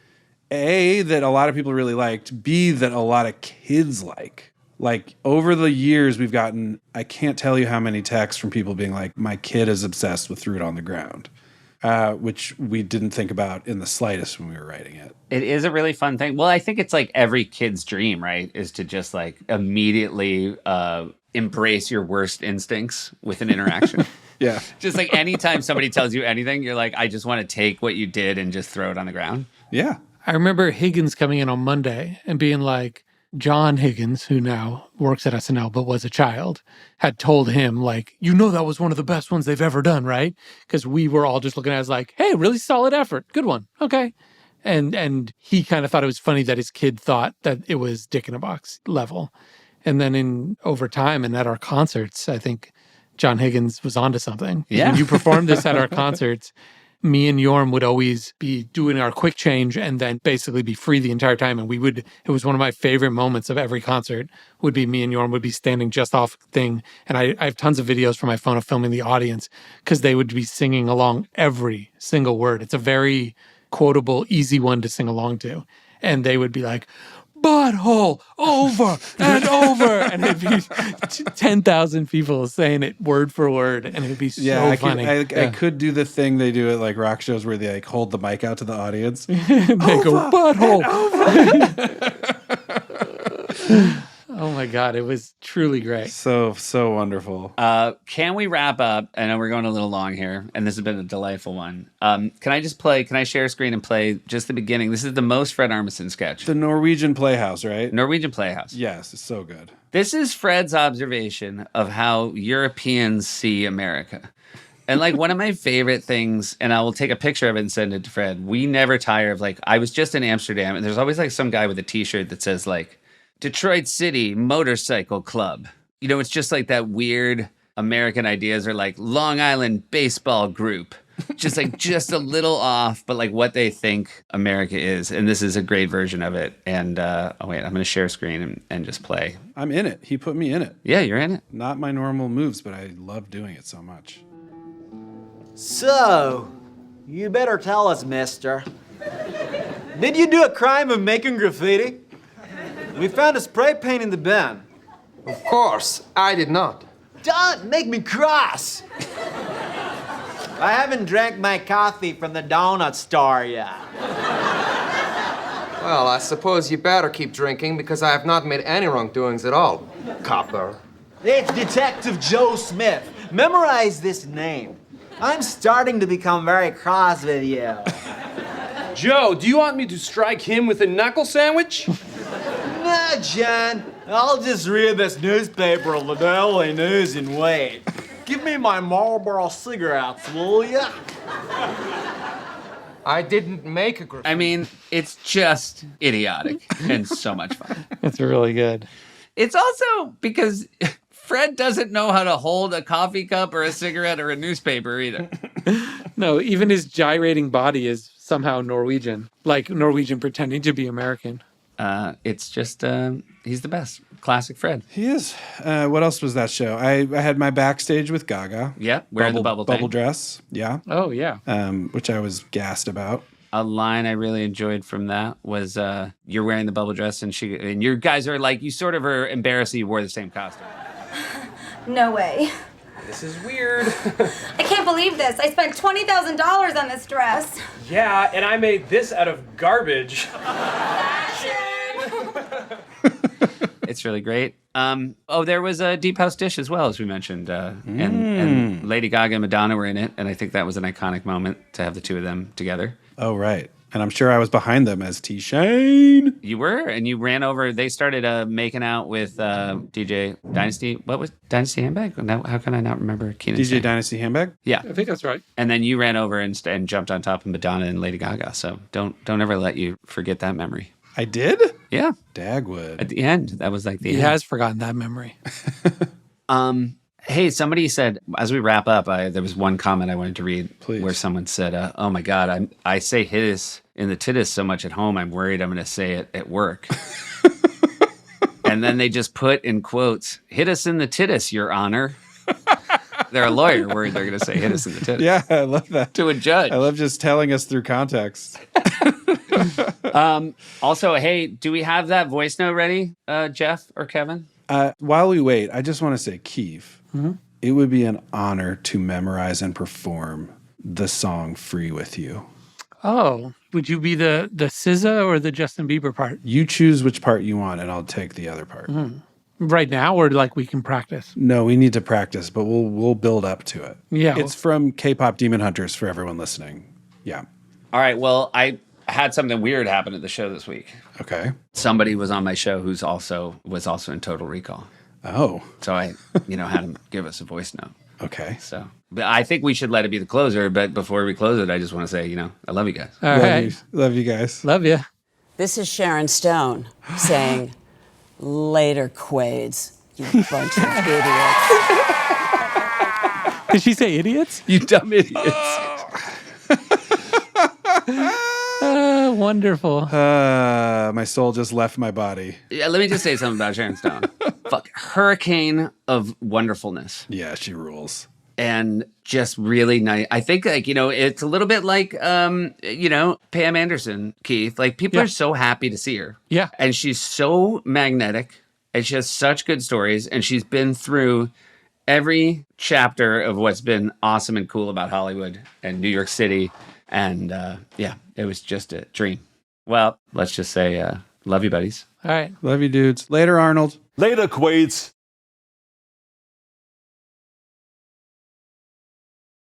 A, that a lot of people really liked, B, that a lot of kids like. Like over the years, we've gotten, I can't tell you how many texts from people being like, my kid is obsessed with Threw It on the Ground, which we didn't think about in the slightest when we were writing it. It is a really fun thing. Well, I think it's like every kid's dream, right? Is to just like immediately embrace your worst instincts with an interaction. Yeah. Just like anytime somebody tells you anything, you're like, I just want to take what you did and just throw it on the ground. Yeah. I remember Higgins coming in on Monday and being like, John Higgins, who now works at SNL but was a child, had told him, like, that was one of the best ones they've ever done, right? Because we were all just looking at it as like, hey, really solid effort. Good one. Okay. And he kind of thought it was funny that his kid thought that it was Dick in a Box level. And then over time and at our concerts, I think John Higgins was onto something. Yeah. When you performed this at our concerts, me and Yorm would always be doing our quick change and then basically be free the entire time. And it was one of my favorite moments of every concert would be me and Yorm would be standing just off thing. And I have tons of videos from my phone of filming the audience because they would be singing along every single word. It's a very quotable, easy one to sing along to. And they would be like, butthole, over and over. And it'd be 10,000 people saying it word for word. And it'd be so funny. I could do the thing they do at like rock shows where they like hold the mic out to the audience. They go, butthole. Oh my God, it was truly great. So wonderful. Can we wrap up? I know we're going a little long here, and this has been a delightful one. Can I share a screen and play just the beginning? This is the most Fred Armisen sketch. The Norwegian Playhouse, right? Norwegian Playhouse. Yes, it's so good. This is Fred's observation of how Europeans see America. And like one of my favorite things, and I will take a picture of it and send it to Fred, we never tire of like, I was just in Amsterdam, and there's always like some guy with a t-shirt that says like, Detroit City Motorcycle Club. It's just like that weird American ideas are like Long Island Baseball Group. Just a little off, but like what they think America is. And this is a great version of it. And I'm going to share screen and just play. I'm in it. He put me in it. Yeah, you're in it. Not my normal moves, but I love doing it so much. So, you better tell us, mister. Did you do a crime of making graffiti? We found a spray paint in the bin. Of course, I did not. Don't make me cross! I haven't drank my coffee from the donut store yet. Well, I suppose you better keep drinking because I have not made any wrongdoings at all, copper. It's Detective Joe Smith. Memorize this name. I'm starting to become very cross with you. Joe, do you want me to strike him with a knuckle sandwich? Nah, John. I'll just read this newspaper of the Daily News and wait. Give me my Marlboro cigarettes, will ya? I didn't make a graffiti. I mean, it's just idiotic and so much fun. It's really good. It's also because Fred doesn't know how to hold a coffee cup or a cigarette or a newspaper either. No, even his gyrating body is somehow Norwegian, like Norwegian pretending to be American. It's just, he's the best. Classic Fred. He is. What else was that show? I had my backstage with Gaga. Yeah, wearing the bubble dress. Yeah. Oh, yeah. Which I was gassed about. A line I really enjoyed from that was you're wearing the bubble dress and you guys are like, you sort of are embarrassed that you wore the same costume. No way. This is weird. I can't believe this. I spent $20,000 on this dress. Yeah, and I made this out of garbage. It's really great. There was a Deep House dish as well, as we mentioned. And Lady Gaga and Madonna were in it. And I think that was an iconic moment to have the two of them together. Oh, right. And I'm sure I was behind them as T. Shane. You were, and you ran over. They started making out with DJ Dynasty. What was Dynasty Handbag? Now, how can I not remember Keenan's DJ name? Dynasty Handbag? Yeah. I think that's right. And then you ran over and jumped on top of Madonna and Lady Gaga. So don't ever let you forget that memory. I did? Yeah. Dagwood. At the end, that was like the He end. has forgotten that memory. Hey, somebody said, as we wrap up, there was one comment I wanted to read where someone said, oh my God, I say hittis in the tittis so much at home, I'm worried I'm going to say it at work. And then they just put in quotes, hit us in the tittis, Your Honor. They're a lawyer worried they're going to say hit us in the tittis. Yeah, I love that. To a judge. I love just telling us through context. Also, hey, do we have that voice note ready, Jeff or Kevin? While we wait, I just want to say, Keith, it would be an honor to memorize and perform the song Free With You. Oh, would you be the SZA or the Justin Bieber part? You choose which part you want, and I'll take the other part. Right now, or like we can practice? No, we need to practice, but we'll build up to it. Yeah. It's from K-pop Demon Hunters for everyone listening. Yeah. All right, well, I had something weird happen at the show this week. Okay. Somebody was on my show who's was also in Total Recall. Oh. So I, had him give us a voice note. Okay. So, but I think we should let it be the closer. But before we close it, I just want to say, I love you guys. All right. Love you guys. Love you. This is Sharon Stone saying, later, Quades, you bunch of idiots. Did she say idiots? You dumb idiots. Wonderful. My soul just left my body. Yeah, let me just say something about Sharon Stone. Fuck, hurricane of wonderfulness. Yeah, she rules. And just really nice. I think, it's a little bit like, Pam Anderson, Keith. Like, people are so happy to see her. Yeah. And she's so magnetic, and she has such good stories, and she's been through every chapter of what's been awesome and cool about Hollywood and New York City. And, it was just a dream. Well, let's just say, love you, buddies. All right. Love you, dudes. Later, Arnold. Later, Quades.